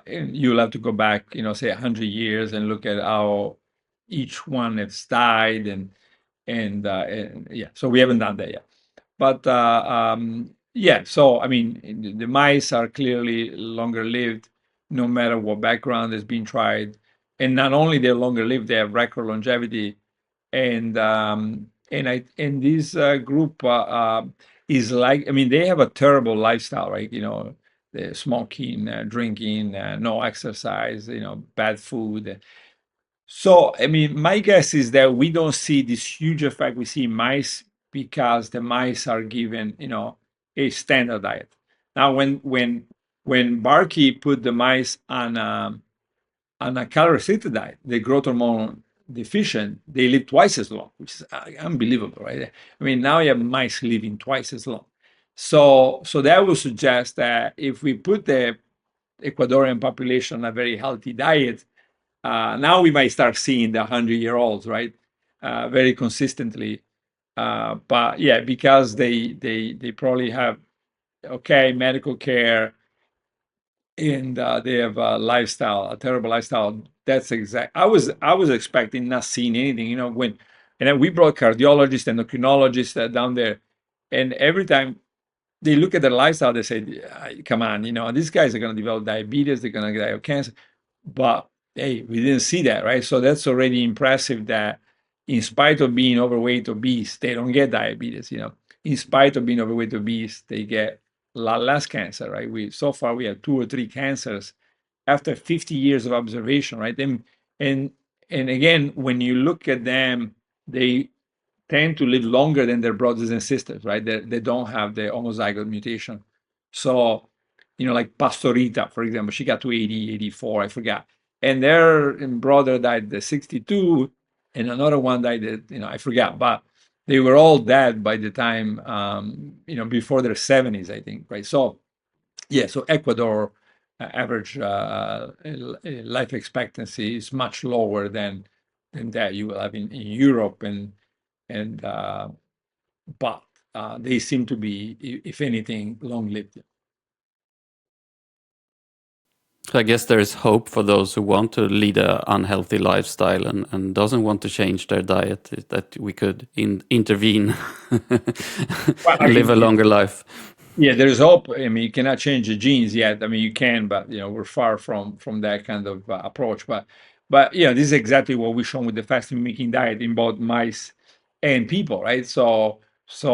you'll have to go back, say 100 years, and look at how each one has died, and yeah, so we haven't done that yet. But yeah, so I mean, the mice are clearly longer lived, no matter what background has been tried, and not only they're longer lived, they have record longevity, and this group is like, I mean, they have a terrible lifestyle, right? The smoking, drinking, no exercise, bad food. So, I mean, my guess is that we don't see this huge effect we see in mice because the mice are given, a standard diet. Now, when Barkey put the mice on a calorie restricted diet, the growth hormone deficient, they live twice as long, which is unbelievable, right? I mean, now you have mice living twice as long. So that would suggest that if we put the Ecuadorian population on a very healthy diet, now we might start seeing the 100-year-olds, right? Very consistently. But yeah, because they probably have okay medical care, and they have a terrible lifestyle. That's exact. I was expecting not seeing anything, and then we brought cardiologists, endocrinologists down there, and every time they look at their lifestyle, they say, "Come on, these guys are going to develop diabetes. They're going to die of cancer." But hey, we didn't see that, right? So that's already impressive that in spite of being overweight, obese, they don't get diabetes, In spite of being overweight, obese, they get a lot less cancer, right? So far we have 2 or 3 cancers after 50 years of observation, right? And again, when you look at them, they tend to live longer than their brothers and sisters, right? They don't have the homozygote mutation. So, like Pastorita, for example, she got to 80, 84, I forgot. And their brother died at 62, and another one died at, I forgot. But they were all dead by the time, before their 70s, I think, right? So, yeah, so Ecuador average life expectancy is much lower than that you will have in Europe, and but they seem to be, if anything, long-lived. So I guess there is hope for those who want to lead an unhealthy lifestyle and doesn't want to change their diet, that we could intervene and live a longer life. Yeah, there's hope. I mean, you cannot change the genes yet. I mean, you can, but we're far from that kind of approach. But this is exactly what we've shown with the fasting mimicking diet in both mice and people, right? So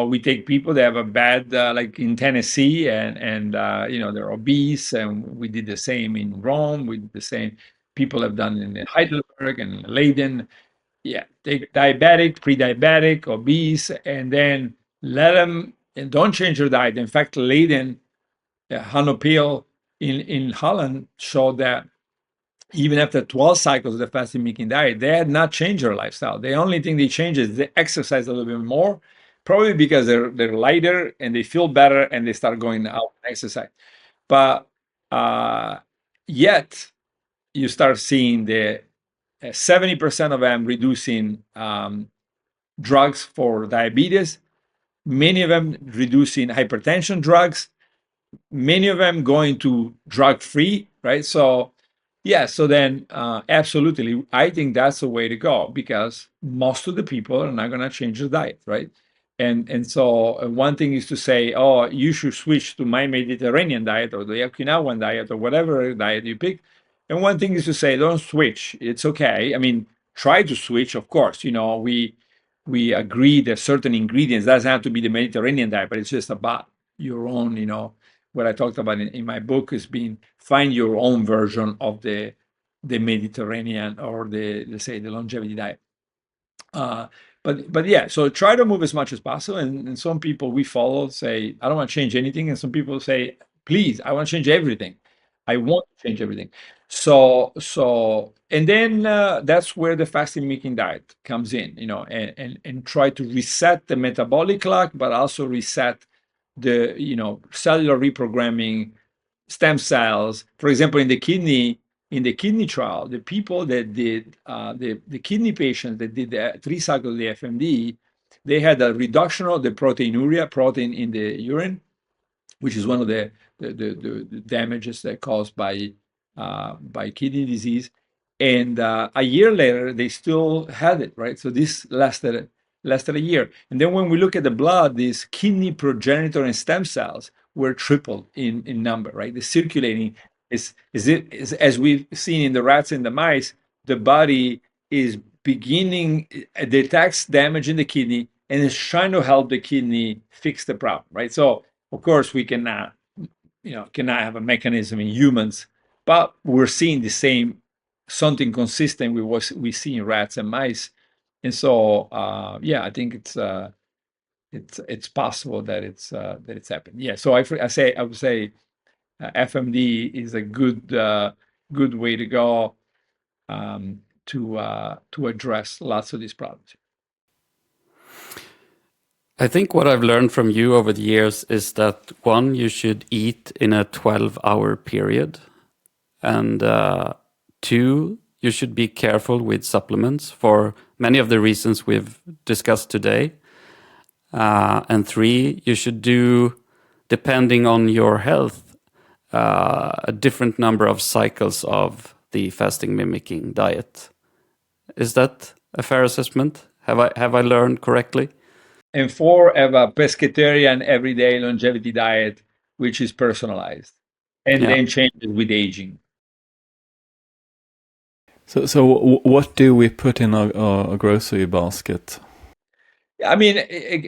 we take people that have a bad, like in Tennessee, and they're obese, and we did the same in Rome. We did the same. People have done in Heidelberg and Leiden. Yeah, take diabetic, pre-diabetic, obese, and then let them, and don't change their diet. In fact, Leiden, Hanopeel in Holland showed that even after 12 cycles of the fasting mimicking diet, they had not changed their lifestyle. The only thing they changed is they exercise a little bit more, probably because they're lighter and they feel better and they start going out and exercise. But yet you start seeing the 70% of them reducing drugs for diabetes, many of them reducing hypertension drugs, many of them going to drug-free, right? So, yeah, so then absolutely, I think that's the way to go, because most of the people are not going to change their diet, right? And so one thing is to say, oh, you should switch to my Mediterranean diet or the Okinawan diet or whatever diet you pick. And one thing is to say, don't switch. It's okay. I mean, try to switch, of course. We agree that certain ingredients doesn't have to be the Mediterranean diet, but it's just about your own, what I talked about in my book is being find your own version of the Mediterranean or let's say the longevity diet. But yeah, so try to move as much as possible. And some people we follow say, I don't want to change anything. And some people say, please, I want to change everything. I want to change everything. And then that's where the fasting mimicking diet comes in, and try to reset the metabolic clock, but also reset the, cellular reprogramming, stem cells. For example, in the kidney trial, the people that did the kidney patients that did the 3 cycles of the FMD, they had a reduction of the proteinuria, protein in the urine, which is one of the damages that caused by kidney disease. And a year later, they still had it, right? So this lasted a year. And then when we look at the blood, these kidney progenitor and stem cells were tripled in number, right? The circulating is as we've seen in the rats and the mice, the body is beginning, detects damage in the kidney and is trying to help the kidney fix the problem, right? So of course we cannot have a mechanism in humans, but we're seeing the same, something consistent with what we see in rats and mice. And so I think it's possible that it's happened. Yeah. So I would say FMD is a good way to go to address lots of these problems. I think what I've learned from you over the years is that, one, you should eat in a 12-hour period, and two, you should be careful with supplements for many of the reasons we've discussed today. And three, you should do, depending on your health, a different number of cycles of the fasting mimicking diet. Is that a fair assessment? Have I learned correctly? And 4, have a pescatarian everyday longevity diet, which is personalized and then changes with aging. So what do we put in a grocery basket? I mean,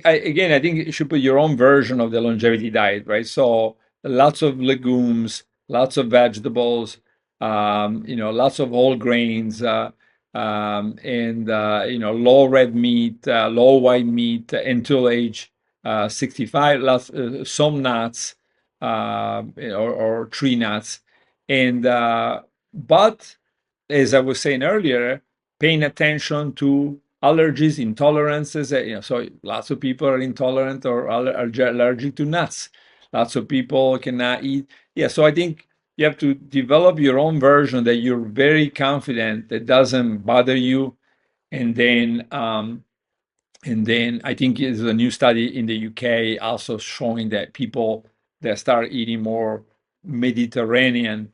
again, I think you should put your own version of the longevity diet, right? So lots of legumes, lots of vegetables, lots of whole grains, and low red meat, low white meat until age 65. Some nuts, or tree nuts, and but as I was saying earlier, paying attention to allergies, intolerances. So lots of people are intolerant or allergic to nuts. Lots of people cannot eat. Yeah, so I think you have to develop your own version that you're very confident that doesn't bother you, and then I think there's a new study in the UK also showing that people that start eating more Mediterranean,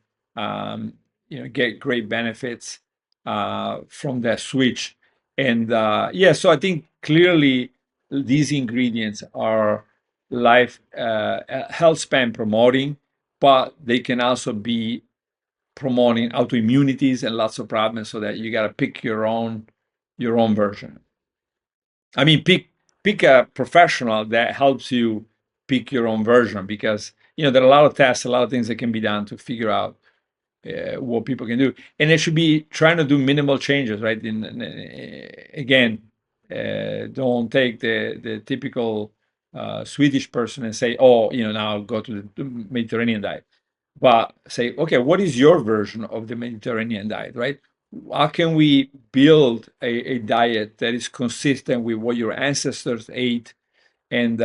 get great benefits from that switch. And yeah, so I think clearly these ingredients are life health span promoting, but they can also be promoting autoimmunities and lots of problems. So that you got to pick your own version. I mean, pick a professional that helps you pick your own version, because there are a lot of tests, a lot of things that can be done to figure out what people can do, and they should be trying to do minimal changes, right? Again, don't take the typical Swedish person and say, oh, now I'll go to the Mediterranean diet, but say, okay, what is your version of the Mediterranean diet, right? How can we build a diet that is consistent with what your ancestors ate, and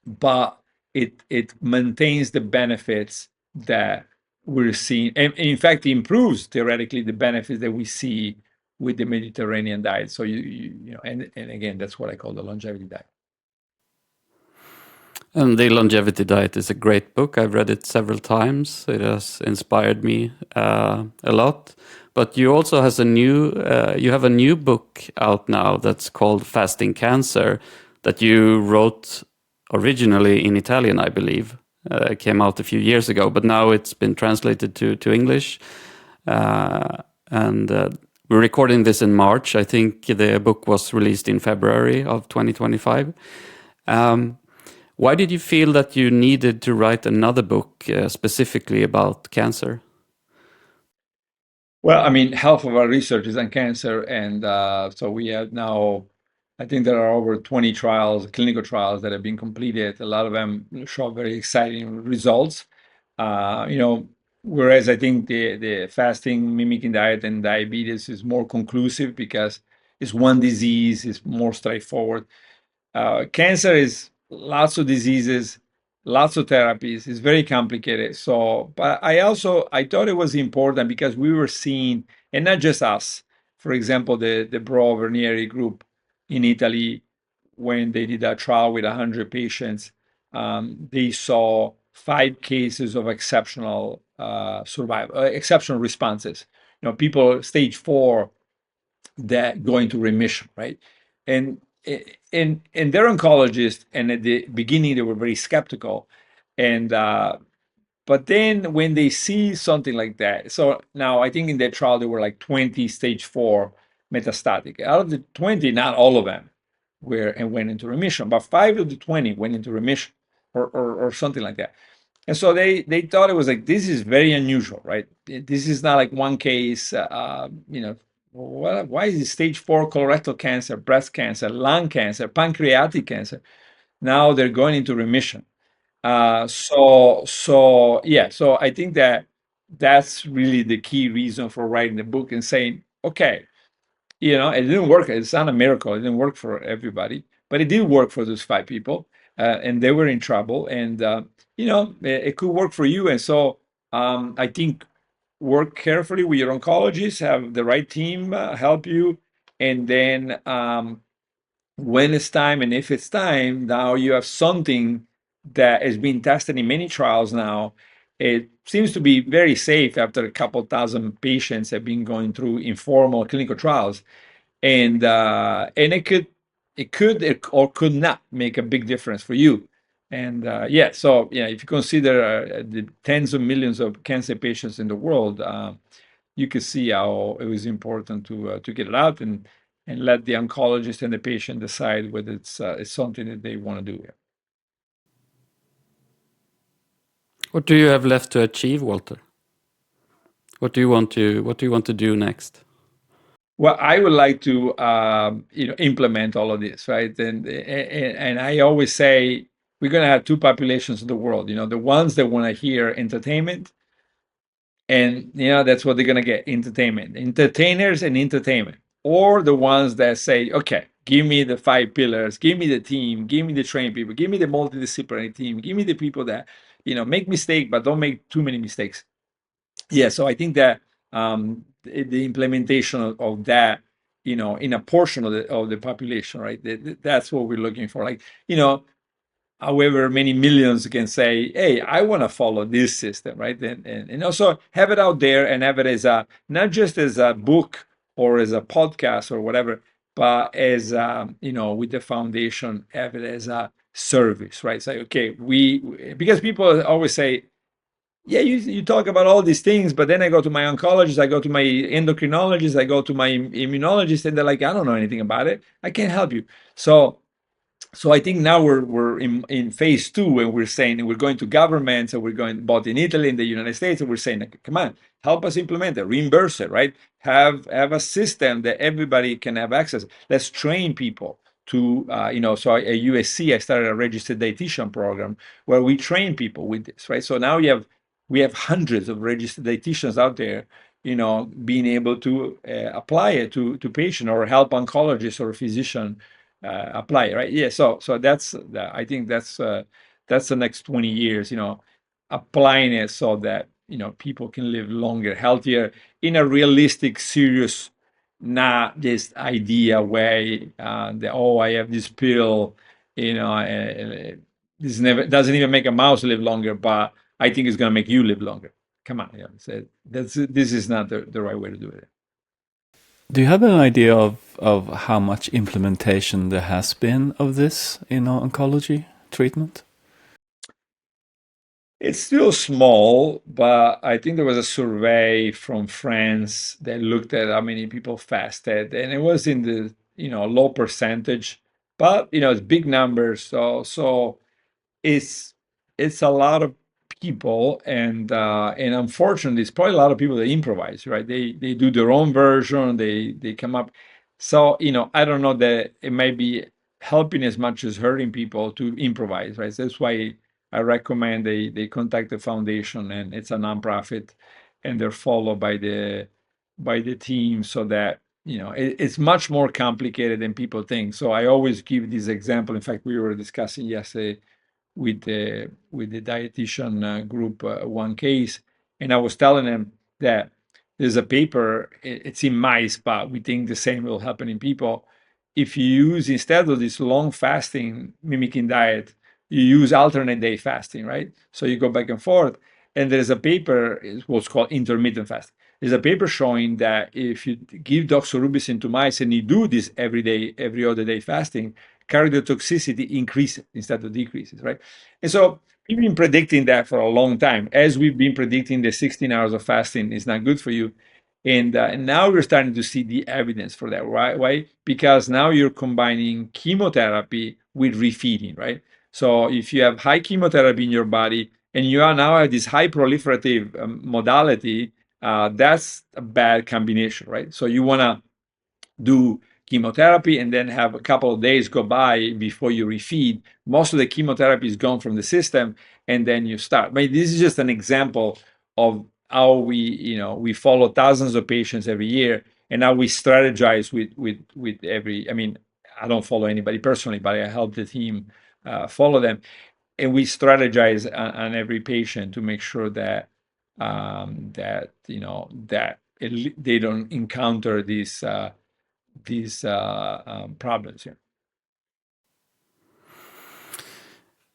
but it maintains the benefits that we're seeing, and in fact improves theoretically the benefits that we see with the Mediterranean diet. So and again, that's what I call the longevity diet. And the Longevity Diet is a great book. I've read it several times. It has inspired me a lot. But you also have a new book out now that's called Fasting Cancer, that you wrote originally in Italian, I believe. It came out a few years ago, but now it's been translated to English. And we're recording this in March. I think the book was released in February of 2025. Why did you feel that you needed to write another book specifically about cancer? Well, I mean, half of our research is on cancer, and so we have now, I think there are over 20 trials, clinical trials that have been completed. A lot of them show very exciting results. Whereas I think the fasting mimicking diet and diabetes is more conclusive because it's one disease, it's more straightforward. Cancer is lots of diseases, lots of therapies. It's very complicated. So, but I thought it was important because we were seeing, and not just us. For example, the Bro Vernieri group in Italy, when they did a trial with 100 patients, they saw 5 cases of exceptional survival, exceptional responses. People stage 4 that go into remission, right? And and they're oncologists, and at the beginning they were very skeptical, and but then when they see something like that, so now I think in that trial there were like 20 stage 4 metastatic. Out of the 20, not all of them went into remission, but 5 of the 20 went into remission, or something like that. And so they thought it was like, this is very unusual, right? This is not like one case, why is it stage 4 colorectal cancer, breast cancer, lung cancer, pancreatic cancer? Now they're going into remission. So yeah, so I think that's really the key reason for writing the book and saying, okay, it didn't work. It's not a miracle. It didn't work for everybody, but it did work for those 5 people, and they were in trouble. And it could work for you. And so I think work carefully with your oncologist, have the right team help you, and then when it's time and if it's time, now you have something that has been tested in many trials now. It seems to be very safe after a couple thousand patients have been going through informal clinical trials, and it could or could not make a big difference for you. And yeah, so yeah, if you consider the tens of millions of cancer patients in the world, you can see how it was important to get it out, and let the oncologist and the patient decide whether it's something that they want to do. What do you have left to achieve, Walter? What do you want to do next? Well, I would like to implement all of this, right? And I always say we're going to have two populations in the world. The ones that want to hear entertainment, and that's what they're going to get: entertainment, entertainers, and entertainment. Or the ones that say, okay, give me the 5 pillars, give me the team, give me the trained people, give me the multidisciplinary team, give me the people that make mistakes but don't make too many mistakes. Yeah, so I think that the implementation of that, in a portion of the population, right? That's what we're looking for. Like, however many millions can say, hey, I want to follow this system, right? And also have it out there and have it as not just as a book or as a podcast or whatever, but as with the foundation, have it as a service, right? Say, okay, because people always say, yeah, you talk about all these things, but then I go to my oncologist, I go to my endocrinologist, I go to my immunologist, and they're like, I don't know anything about it. I can't help you. So I think now we're in phase 2, and we're saying we're going to governments, and we're going both in Italy and the United States, and we're saying, come on, help us implement it, reimburse it, right? Have a system that everybody can have access. Let's train people to, so at USC, I started a registered dietitian program where we train people with this, right? So now we have hundreds of registered dietitians out there, being able to apply it to patient or help oncologist or physician apply it, right? Yeah. So I think that's the next 20 years, applying it so that people can live longer, healthier, in a realistic, serious, not this idea way that, oh, I have this pill, this never doesn't even make a mouse live longer, but I think it's going to make you live longer. Come on, so this is not the right way to do it. Do you have an idea of how much implementation there has been of this in oncology treatment? It's still small, but I think there was a survey from France that looked at how many people fasted, and it was in the low percentage, but it's big numbers. So it's a lot of people, and unfortunately, it's probably a lot of people that improvise, right? They do their own version. They come up. So I don't know that it might be helping as much as hurting people to improvise, right? So that's why I recommend they contact the foundation, and it's a nonprofit, and they're followed by the team, so that it's much more complicated than people think. So I always give this example. In fact, we were discussing yesterday with the dietitian group one case, and I was telling them that there's a paper. It's in mice, but we think the same will happen in people. If you use, instead of this long fasting mimicking diet, you use alternate day fasting, right? So you go back and forth. And there's a paper, it's what's called intermittent fasting. There's a paper showing that if you give doxorubicin to mice and you do this every day, every other day fasting, cardiotoxicity increases instead of decreases, right? And so we've been predicting that for a long time, as we've been predicting the 16 hours of fasting is not good for you. And now we're starting to see the evidence for that, right? Why? Because now you're combining chemotherapy with refeeding, right? So if you have high chemotherapy in your body and you are now at this high proliferative modality, that's a bad combination, right? So you want to do chemotherapy and then have a couple of days go by before you refeed. Most of the chemotherapy is gone from the system, and then you start. But this is just an example of how we follow thousands of patients every year, and how we strategize with every. I mean, I don't follow anybody personally, but I help the team follow them, and we strategize on every patient to make sure that they don't encounter these problems.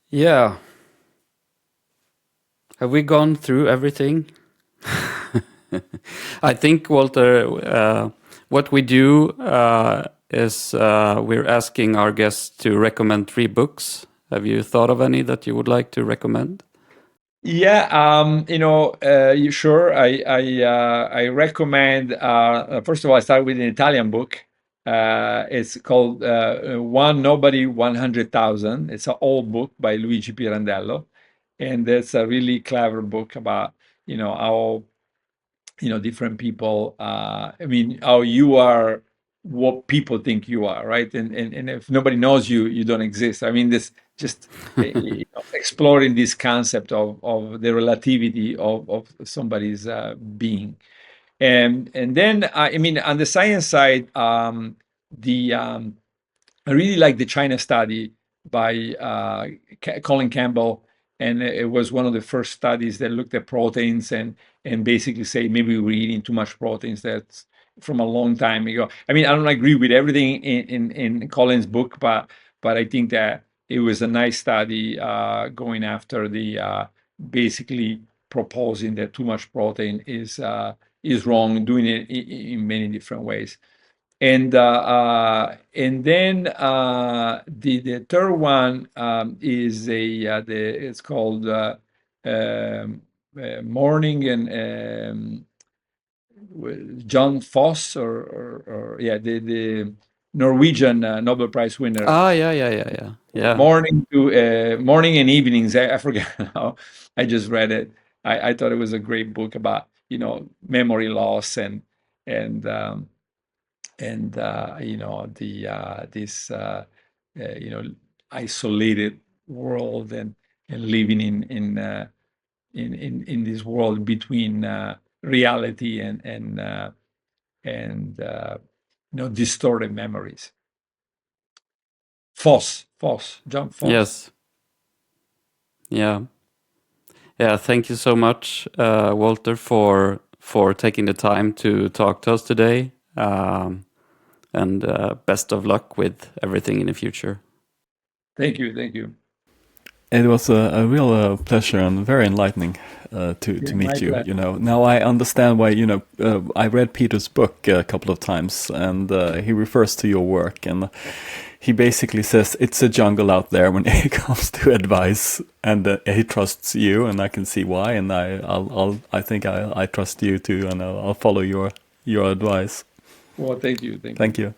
Yeah. Have we gone through everything? I think, Walter, what we do is we're asking our guests to recommend 3 books. Have you thought of any that you would like to recommend? Yeah, sure. I recommend. First of all, I start with an Italian book. It's called One Nobody 100,000. It's an old book by Luigi Pirandello, and it's a really clever book about how different people. I mean, how you are, what people think you are, right? And if nobody knows you, you don't exist. I mean, this just exploring this concept of the relativity of somebody's being. And then, I mean, on the science side, the I really like the China study by Colin Campbell, and it was one of the first studies that looked at proteins and basically say maybe we're eating too much proteins. That's from a long time ago. I mean, I don't agree with everything in Colin's book, but I think that it was a nice study going after the basically proposing that too much protein is wrong, doing it in many different ways. And then the third one is it's called Morning and John Foss or yeah, the Norwegian Nobel Prize winner. Yeah. Morning and evenings. I forget now. I just read it. I thought it was a great book about memory loss and this isolated world and living in this world between reality and distorted memories. John Foss. Yes. Yeah. Thank you so much, Walter, for taking the time to talk to us today. And best of luck with everything in the future. Thank you. It was a real pleasure and very enlightening to meet you. Pleasure. Now I understand why. I read Peter's book a couple of times, and he refers to your work, and he basically says it's a jungle out there when it comes to advice, and he trusts you, and I can see why. And I think I trust you too, and I'll follow your advice. Well, thank you. Thank you.